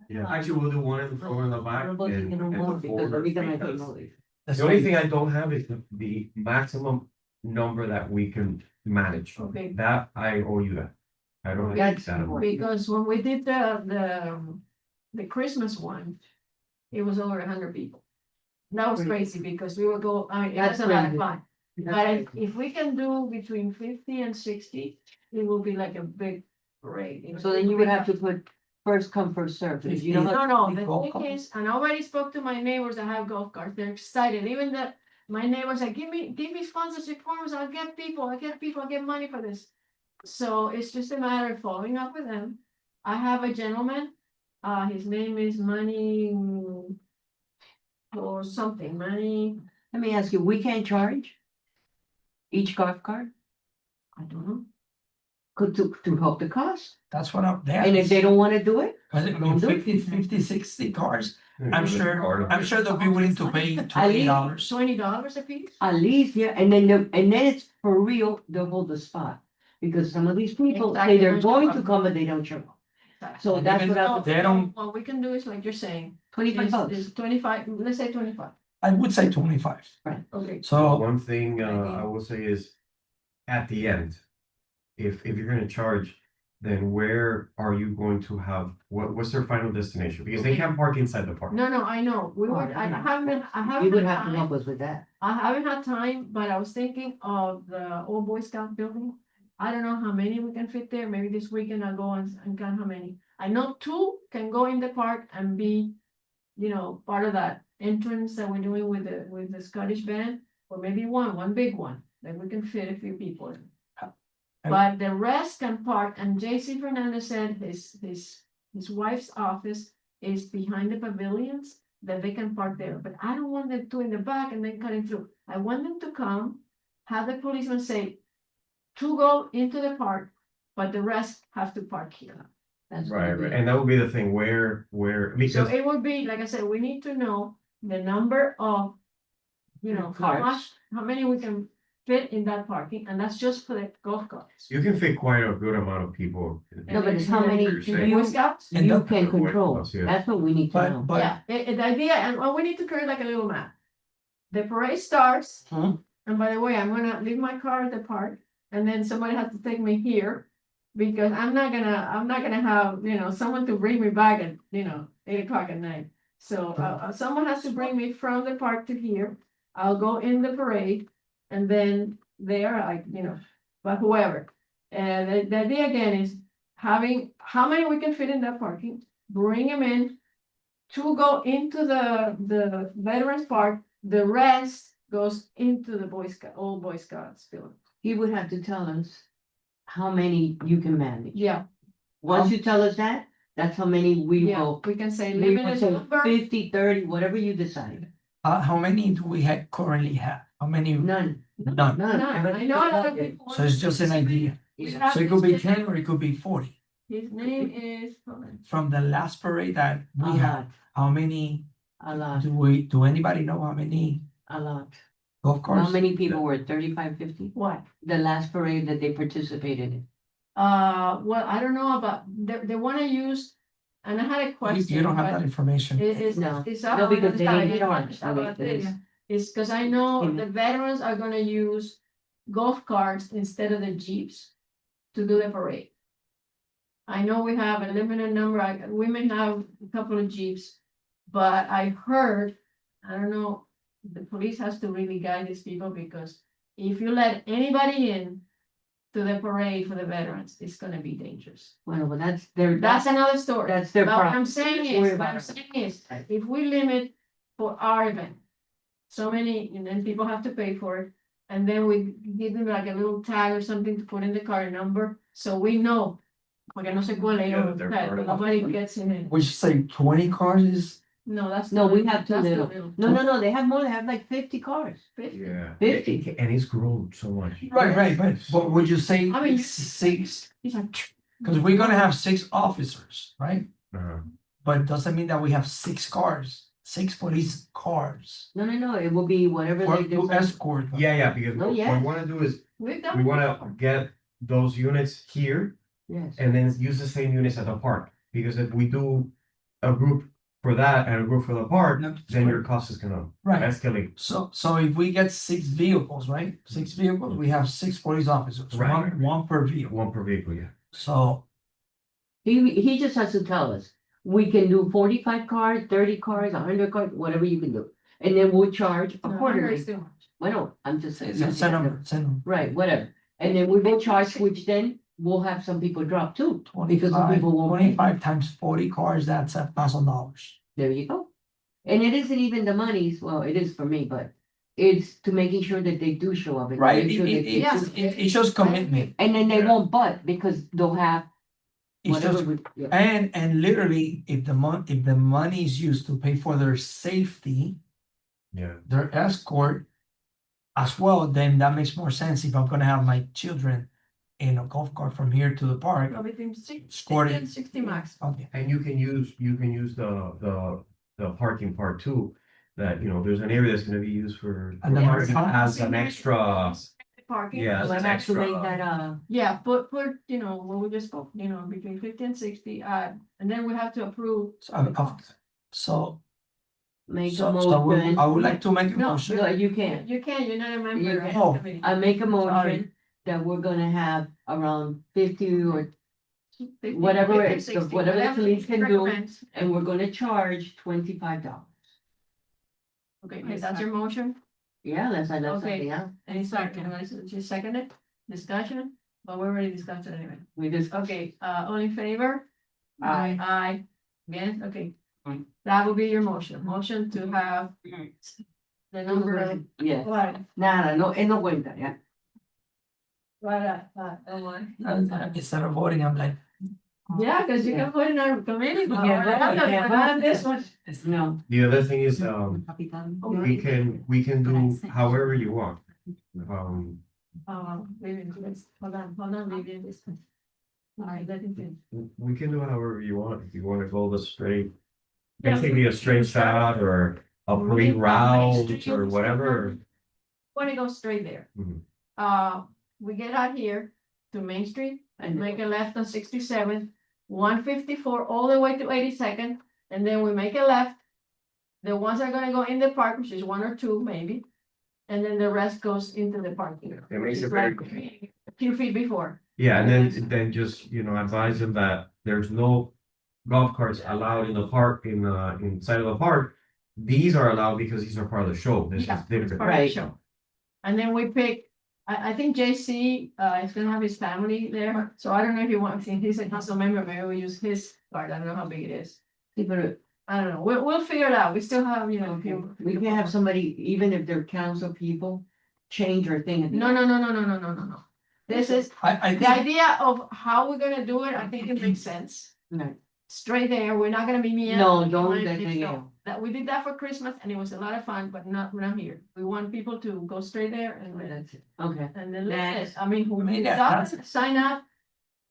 Yeah, actually, we'll do one in the front, one in the back. We're looking and- at and more the because border, we're gonna make because noise. That's The only right. thing I don't have is the maximum number that we can manage. Okay, That I owe you that. I don't have That's that. amount. because when we did the Christmas one, it was over 100 people. That was crazy because we would go, I mean, it That's was a lot of crazy. fun. But if we can do between 50 and 60, it will be like a big parade. you know. So then you would have to put first come, first served, because you don't. No, no, the Golf thing carts. is, and I already spoke to my neighbors that have golf carts, they're excited, even my neighbors like, give me sponsorship forms, I'll get money for this. So it's just a matter of following up with them. I have a gentleman, his name is Money or something, Money, Let me ask you, we can't charge each golf cart? I don't know. To help the cost, That's what I'm there. and if they don't wanna do it, Cause I mean, 50, 60 cars, I'm sure they'll be willing to pay $20. $20 a piece? at least, yeah, and then it's for real, they'll hold the spot. Because some of these people say they're going to come, but they don't show up. So And that's even what I, They don't- What we can do is like you're saying, 25 is bucks. 25, let's say 25, I would say 25. okay. So One thing I will say is, at the end, if you're gonna charge then where are you going to have, what's their final destination? Because they can't park inside the park. No, I know, we would, I haven't, I You haven't would had have to time. help us with that. I haven't had time, but I was thinking of the old Boy Scout building. I don't know how many we can fit there. Maybe this weekend I'll go and count how many. I know 2 can go in the park and be, part of that entrance that we're doing with the Scottish band. Or maybe one big one, that we can fit a few people in. But the rest can park, and JC Fernandez said his wife's office is behind the pavilions, that they can park there, but I don't want them to in the back and then cutting through. I want them to come, have the policeman say, 2 go into the park, but the rest have to park here. That's Right, gonna be- right, and that would be the thing, where, So because, it would be, like I said, we need to know the number of, how Cars. much, how many we can fit in that parking, and that's just for the golf carts. you can fit quite a good amount of people. No, but it's how many You're In the saying. Boy Scouts? And you the- can control. Yeah. That's what we need to know. But Yeah, the idea, and we need to create like a little map. The parade starts, Hmm. and by the way, I'm gonna leave my car at the park, and then somebody has to take me here. Because I'm not gonna have, someone to bring me back at, 8 o'clock at night. So, someone has to bring me from the park to here. I'll go in the parade, and then there, but whoever. And the idea again is having, how many we can fit in that parking, bring them in. 2 go into the Veterans Park, the rest goes into the old Boy Scouts building. He would have to tell us how many you can manage. Yeah, Once you tell us that, that's how many we yeah, will. we can say We will limited say number. 50, 30, whatever you decide. how many do we currently have? How many? None, None. none. No, I know a lot of people. So it's just an idea. Yeah. So it could be 10 or it could be 40. His name is, hold on. From the last parade that A we had, lot, how many a lot, do anybody know how many a lot. golf carts? How many people were 35, 50? What? The last parade that they participated in. Well, I don't know about, they wanna use, and I had a You question. you don't have but that information. It's, No. it's. No, because they didn't charge. About They- this, is cause I know Mhm. the veterans are gonna use golf carts instead of the Jeeps to do the parade. I know we have a limited number, we may have a couple of Jeeps, but I heard, I don't know, the police has to really guide these people, because if you let anybody in to the parade for the veterans, it's gonna be dangerous. Well, but that's That's another story. that's their But what problem. I'm saying Worry is, what about I'm it. saying is, if we limit for our event. So many, and then people have to pay for it, and then we give them like a little tag or something to put in the car number, so we know. Porque no se cuele, Yeah, that they're part of it. nobody gets in it. Would you say 20 cars is? No, that's. No, we too have too little. little. No, they have more, they have like 50 cars. Yeah. 50. And it's grown so much. Right, but would you say I mean, 6? He's like, Because we're gonna have 6 officers, right? Uh-huh. But it doesn't mean that we have 6 cars, 6 police cars. No, it will be whatever Or they to decide. escort. them. Yeah, because Oh, what yeah. we wanna do is, we've we done. wanna get those units here Yes. and then use the same units at the park. Because if we do a group for that and a group for the park, No, then your cost is gonna Right, escalate. so if we get 6 vehicles, right? 6 vehicles, we have 6 police officers, Right. one per vehicle. One per vehicle, yeah. So, He just has to tell us, we can do 45 cars, 30 cars, 100 cars, whatever you can do. And then we'll charge No, accordingly. it's too much. Well, I'm just saying. it's a number, it's a number. Right, whatever. And then we will charge, which then we'll have some people drop too. Because some 25, people won't pay. 25 times 40 cars, that's $1,000. There you go. And it isn't even the monies, well, it is for me, but it's to making sure that they do show up. And Right, make sure that they Yeah. do- it shows commitment. And then they Yeah. won't butt because they'll have It's whatever. just, yeah. and literally, if the money is used to pay for their safety, Yeah. their escort as well, then that makes more sense if I'm gonna have my children in a golf cart from here to the park. No, between 60 Scored and 60 max. Okay, And you can use the parking part too. That, there's an area that's gonna be used for And then parking it's- as an extra, Parking. yeah, as We'll an have to make extra. that, Yeah, put, what we just spoke, between 50 and 60, and then we have to approve. so, so, make a so motion. I would like to make a No, motion. No, you can't. You can, you're not a member. You of the can. committee. I make a Sorry. motion that we're gonna have around 50 or Whatever it- 60, whatever the police can do. recommends. And we're gonna charge $25. Okay, that's your motion? Yeah, unless I left Okay. something out. Any second, just second it, discussion, but we already discussed it anyway. We just, Okay, all in favor? Aye. Aye, again, okay. Aye. That will be your motion to have the number of. yeah, What? nada, no, no cuenta, yeah. Instead of voting, I'm like, Yeah, cause you can put in our committee. but Yeah, we're right, not- yeah, we're not this one. No, The other thing is, we can do however you want. Vivian, please, hold on, Vivian. All right, let him finish. We can do however you want, if you wanna go the straight, Yeah, basically a straight shot or a pre-route or whatever. Wanna go straight there. Mhm. We get out here to Main Street, and make a left on 67, 154 all the way to 82nd, and then we make a left. The ones that are gonna go in the park, which is one or two maybe, and then the rest goes into the parking. It makes which it is very. like a few feet before. Yeah, and then just, advise them that there's no golf carts allowed in the park, inside of the park. These are allowed because these are part of the show, this is Yeah, it's different. part of the Right. show. And then we pick, I think JC, is gonna have his family there, so I don't know if you want, since he's a council member, maybe we use his card, I don't know how big it is. but I don't know, we'll figure it out, we still have, a few. we can have somebody, even if they're council people, change our thing. No. This is, I the think, idea of how we're gonna do it, I think it makes sense. No, Straight there, we're not gonna be mean. don't, that, That we did that for Christmas and it was a lot of fun, but not here. We want people to go straight there and that's it, okay. and then That's- I mean, who doesn't sign up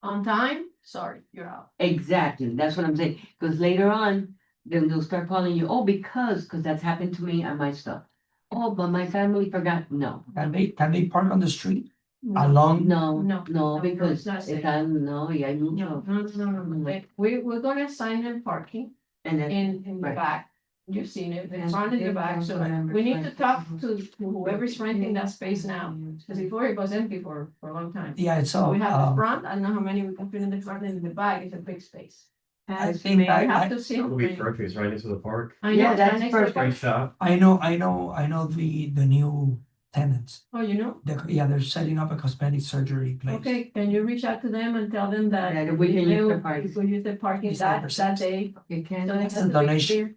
on time, sorry, you're out. Exactly, that's what I'm saying, because later on, then they'll start calling you, because that's happened to me on my stuff. Oh, but my family forgot, no, can they park on the street along? no, No, no, no, because it's not safe. if I'm, no, yeah, No, mucho, no. We're gonna assign them parking and then, in the Right. back. You've seen it, the And front and the they back, also so remember we need to talk trying to whoever's renting that space now. Cause before it was empty for a long time. Yeah, it's all, We have the front, I don't know how many we can fit in the front and in the back, it's a big space. I We think have to see. how It'll be many- perfect, it's right into the park, I Yeah, know, that's right next to the perfect. park. straight shot. I know the new tenants. Oh, you know? They're setting up a cosmetic surgery place. Okay, can you reach out to them and tell them that? That we can use they the will- parking. we use the parking It's that 10%. day. you So can, they That's have a to be donation. clear.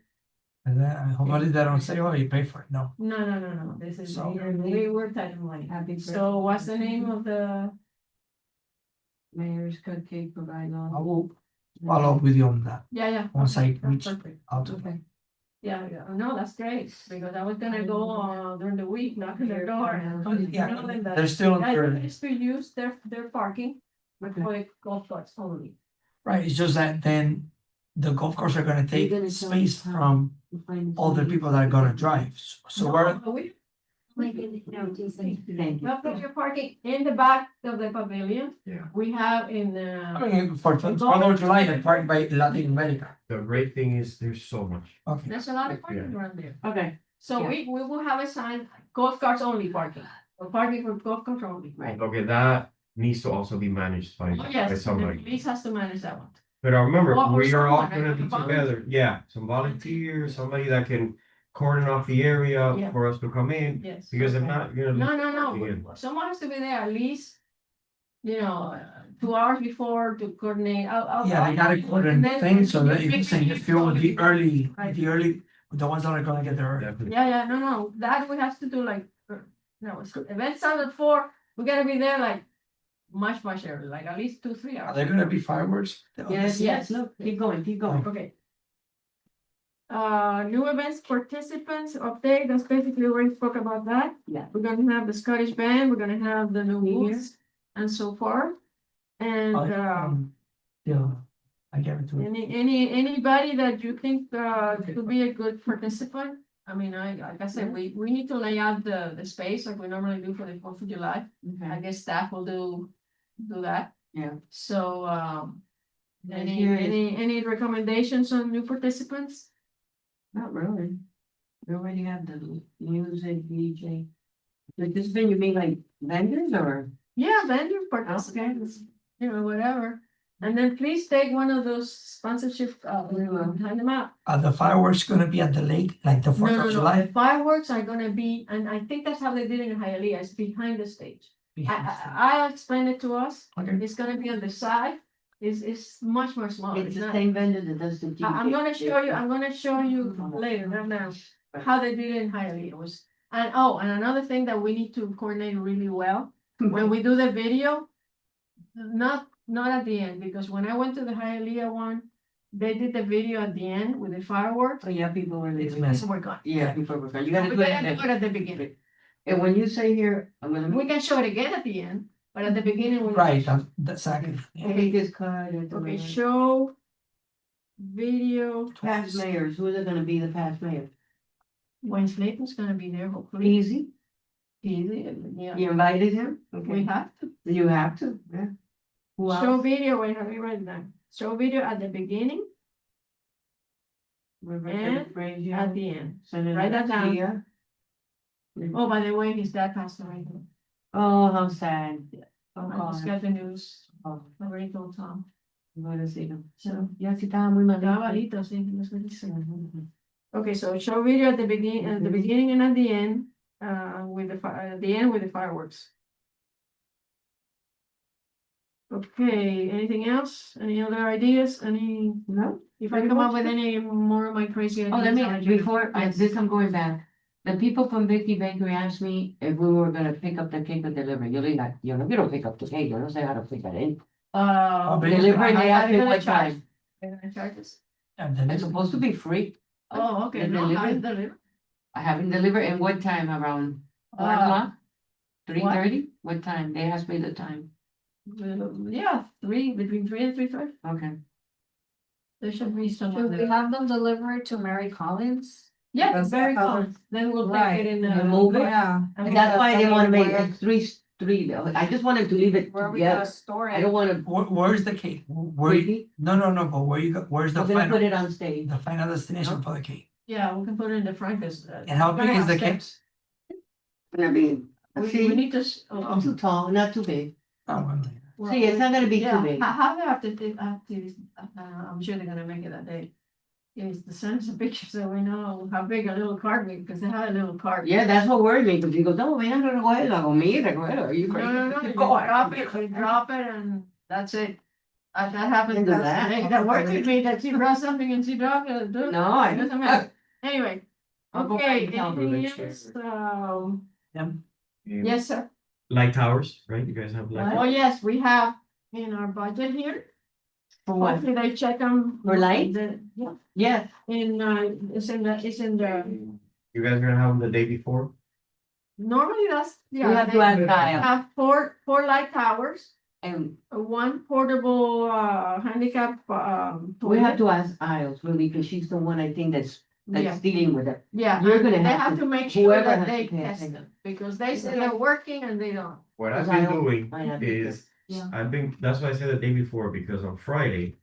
And then hopefully they don't say, oh, you pay for it, no. No, this is, So- we were tight money. happy. So what's the name of the, Mayor's cupcake provide I all. will follow up with you on that, yeah. once I That's reach perfect. out to them. Okay. Yeah, no, that's great, because I was gonna go during the week, knock on their door and. Yeah, tell them that- they're still The idea under, is to use their parking for the golf carts only. right, it's just that then the golf carts are gonna take gonna tell space them from other people that are gonna drive. So we're, No, we- Thank you. Well, put your parking in the back of the pavilion. Yeah. We have in I the, mean, for 4th of July, they park by Latin America. The great thing is, there's so much. Okay, there's a lot of parking around there. Okay, So Yeah. we will have a sign, golf carts only parking, or parking for golf carts only. right, Okay, that needs to also be managed by, Oh, by yes, the somebody. police has to manage that one. But I remember, Or we are all someone, gonna be volunteer. together, yeah, some volunteers, somebody that can cordon off the area Yeah. for us to come in. Yes. Because if okay. not, you're gonna. No, Again. someone has to be there at least, 2 hours before to coordinate. yeah, they gotta coordinate then- things, so that if you Maybe say you you feel with the call it- early, Right. the ones that are gonna get there early. Definitely. Yeah, no, that we have to do like, event starts at 4, we gotta be there like much early, like at least 2-3 Are hours. there gonna be fireworks? yes, look, keep going, Okay. New events participants update, that's basically where we spoke about that. Yeah. We're gonna have the Scottish band, we're gonna have the new booths and so forth. And, Yeah, I gave it to you. anybody that you think, could be a good participant? I mean, like I said, we need to lay out the space like we normally do for the 4th of July. I okay, guess staff will do that. yeah. So, And here is- any recommendations on new participants? Not really. We already have the music, DJ. Like this thing, you mean like vendors or? Yeah, vendor participants, whatever. And then please take one of those sponsorship, hand them out. Are the fireworks gonna be at the lake, like the No, Fourth no, of no, July? the fireworks are gonna be, and I think that's how they did it in Hialeah, it's behind the stage. I'll explain it to us, Okay. it's gonna be on the side, it's much more smaller. It's the not- same vendor that does the. I'm gonna show you later, not now, how they did it in Hialeah was. And another thing that we need to coordinate really well, when we do the video. Not at the end, because when I went to the Hialeah one, they did the video at the end with the fireworks. Oh, yeah, people were. It's leaving. messy. So we're gone. Yeah, people were, you We gotta do gotta do it. it at the beginning. And when you say here, I'm gonna. We can show it again at the end, but at the beginning. we- Right, that's exactly. yeah. Take this card. and do Okay, it. show. Video, Past mayors, who are gonna be the past mayor? Wayne Slayton's gonna be there, hopefully. Easy, Yeah, you invited him? we Okay, have to. you have to, yeah. Who Show else? video, wait, have you read that? Show video at the beginning, Rebecca Frazier, at the end. Senator write that down. Garcia. Oh, by the way, his dad passed away. Oh, how sad. Oh, I just God. got the news. Oh, I already told Tom. I'm gonna see them. So, Ya sí estaba muy mal. estaba malito, sí, he was really sick. Mhm. Okay, so show video at the beginning and at the end, with at the end with the fireworks. Okay, anything else? Any other ideas? Any, No? if I come up with any more of my crazy ideas? Oh, let me, I'll let you know. before, this I'm going back. The people from Vicky Bakery asked me if we were gonna pick up the cake or deliver. Yo le digo, yo no quiero pick up the cake, yo no sé how to pick that in. Uh, but Deliver, and they how ask you me gonna what charge? time. They're gonna charge us? And then It's supposed to be free. Oh, okay, They no, deliver? I deliver. I haven't delivered, and what time around? 4 Uh, o'clock? 3:30? What time? They asked me the time. Yeah, between 3 and 3:30. Okay. There should be someone Should we there. have them deliver it to Mary Collins? Yeah, Because very how- cool. Then we'll Right, take it in. you move it? Yeah. And And that's why I didn't wanna make Where- it three, I just wanted to leave it Where are we gonna together. store I it? don't wanna. Where's the cake? Where, Where's no, but where's the I'm gonna put final, it on stage. the final destination for the cake? Yeah, we can put it in the front, cause. And how big is the cake? Gonna be, We see, need to. not too tall, not too big. Oh, well, well, See, it's not gonna be too Yeah, big. how they have to, I'm sure they're gonna make it that day. Is to send us a picture so we know how big a little card is, because they had a little card. Yeah, that's what worried me, because he goes, no, ven a recogerla conmigo, recogerla, are you No, crazy? no, no, you Go on. drop it and that's it. That happened, Can do that's that. the day that worked with me, that she brought something and she dropped it. No, I It doesn't don't. matter. Anyway, I'll go okay, back and tell them anything next year. else? Um, Yes, sir. Light towers, right? You guys have light Oh, towers? yes, we have in our budget here. For what? Hopefully they check them. For light? Yeah, Yes, it's in the, You guys are gonna have them the day before? normally that's, yeah. we have to they ask Kyle, Have four light towers, and one portable, handicap, we have toilet. to ask Isles, really, because she's the one I think Yeah. that's dealing with it. Yeah, You're and gonna they have have to- to make sure whoever that has to they pay test attention. them, because they say they're working and they don't. What I've Because I been don't- doing I have to is, Yeah. that's why I said the day before, because on Friday,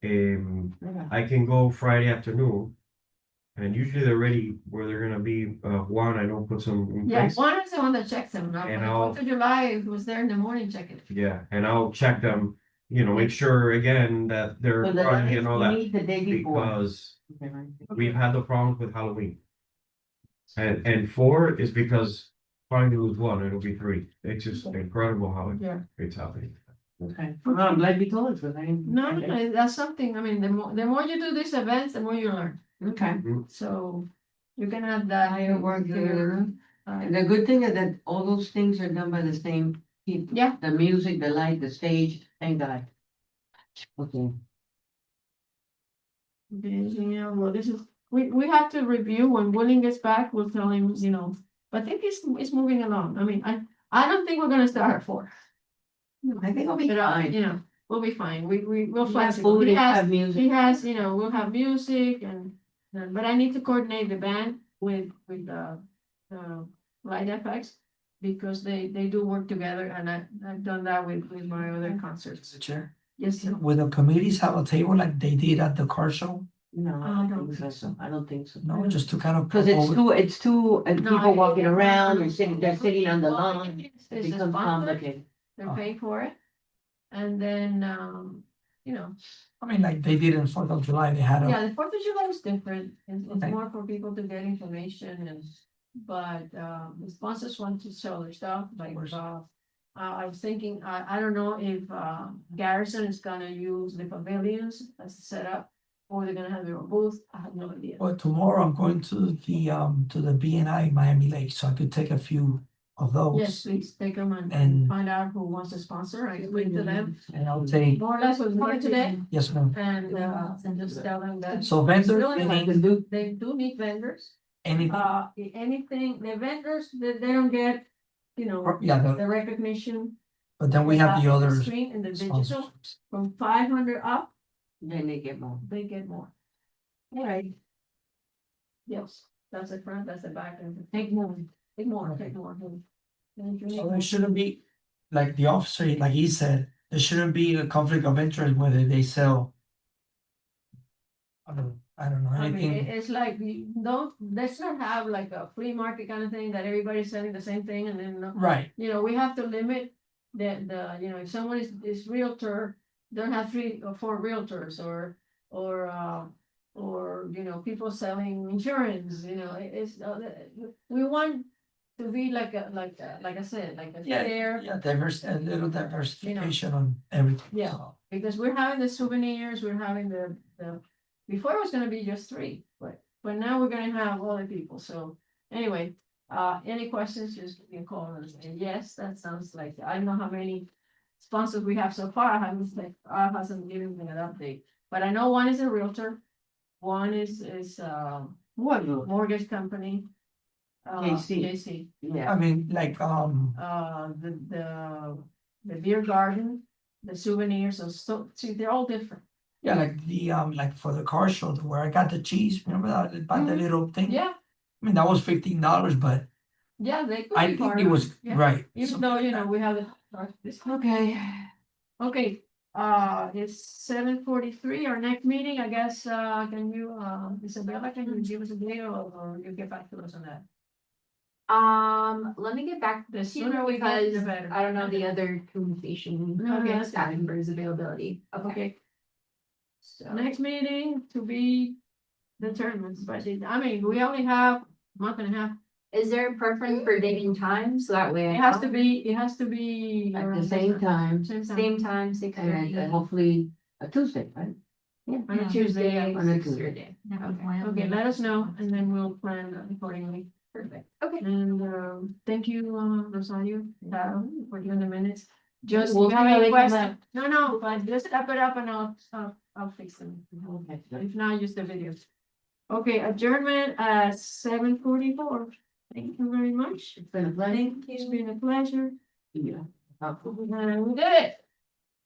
Yeah. I can go Friday afternoon. And usually they're ready where they're gonna be, one, I don't put some in Yeah, place. one is the one that checks them, right? And When I'll- 4th of July, it was there in the morning checking. Yeah, and I'll check them, make sure again that they're So the running and all that, meet the day before. because Okay, right. we've had the problems with Halloween. And 4 is because finally lose one, it'll be 3. It's just incredible how Yeah. it's happening. Okay, well, I'm glad you told us, but I didn't. No, no, that's something, I mean, the more you do these events, the more you learn, Okay. so you can have that. Fireworks, figure, And the good thing is that all those things are done by the same people. Yeah. The music, the light, the stage, thank God. Okay. Yeah, well, this is, we have to review, when Willing gets back, we'll tell him, but I think it's moving along, I mean, I don't think we're gonna start at 4. I think I'll be But, fine. we'll be fine, we'll We'll have flexible. food, He we'll has, have music. he has, we'll have music but I need to coordinate the band with Light FX. Because they do work together, and I've done that with my other concerts. Mr. Chair, Yes, sir. will the committees have a table like they did at the car show? No, I I don't don't think so. I don't think so. No, just to kind of. Cause it's too, and No, people I- walking around, they're sitting on the lawn. It It's a becomes sponsor. complicated. They're paying for it. And then, you know, I mean, like they did in Fourth of July, they had yeah, a, the 4th of July is different. It's Okay. more for people to get information and, but, the sponsors want to sell their stuff, like, course. I was thinking, I don't know if, Garrison is gonna use the pavilions as a setup, or they're gonna have their own booth. I have no idea. well, tomorrow I'm going to the BNI Miami Lake, so I could take a few of Yes, those. please take them and And- find out who wants to sponsor. I explain to them And I'll take, more or less what's going today, yes, ma'am. and just tell them that. So vendors, Really? meaning They do need vendors. anything, Anything, the vendors, they don't get, you know, yeah, the recognition. but then we have the in others. Screen and the digital, sponsorships. from 500 up, Then they get more. they get more. All right. Yes, that's the front, that's the back, and take more, take more, take more. And if you need So more- there shouldn't be, like the officer, like he said, there shouldn't be a conflict of interest whether they sell. I don't know, I mean, anything, it's like, let's not have like a flea market kind of thing that everybody's selling the same thing and then, right, you know, we have to limit you know, if someone is realtor, don't have 3 or 4 realtors or, you know, people selling insurance, you know, it's, we want to be like I said, like a Yeah, fair, yeah, a little diversification on everything. Yeah. so. because we're having the souvenirs, we're having before it was gonna be just 3, but now we're gonna have other people, so anyway. Any questions, just give me a call and say, yes, that sounds like, I don't know how many sponsors we have so far, I hasn't given me an update. But I know one is a realtor, one is What, you- mortgage company. JC, yeah, I mean, like, the beer garden, the souvenirs, so, see, they're all different. yeah, like for the car show where I got the cheese, remember that, by the Mhm. little thing? Yeah, I mean, that was $15, but yeah, they could I be think part it of was, yeah. right. Even something though, like you know, that. we have okay. okay, it's 7:43, our next meeting, I guess, can you, Isabella, can you give us a date or you get back to us on that? Let me get back The to sooner you we get, the because better. I don't know the other communication, Okay. staff members' availability. Okay. Okay, So, next meeting to be determined, but I mean, we only have a month and a half. is there a preference for date and time? So that way. It has to be. At the around same time, Same time. Same time, 6:30. and hopefully a Tuesday, right? On a Tuesday. On a 6:30. Okay, let us know and then we'll plan accordingly. Perfect. Okay. And thank you, Rosario, for doing the minutes. Just, We'll if you have see how any they come questions, no, but just step it up and I'll fix them. Okay. If not, use the videos. Okay, adjournment at 7:44. Thank you very much. It's been a pleasure. It's been a pleasure. Yeah. And we did it.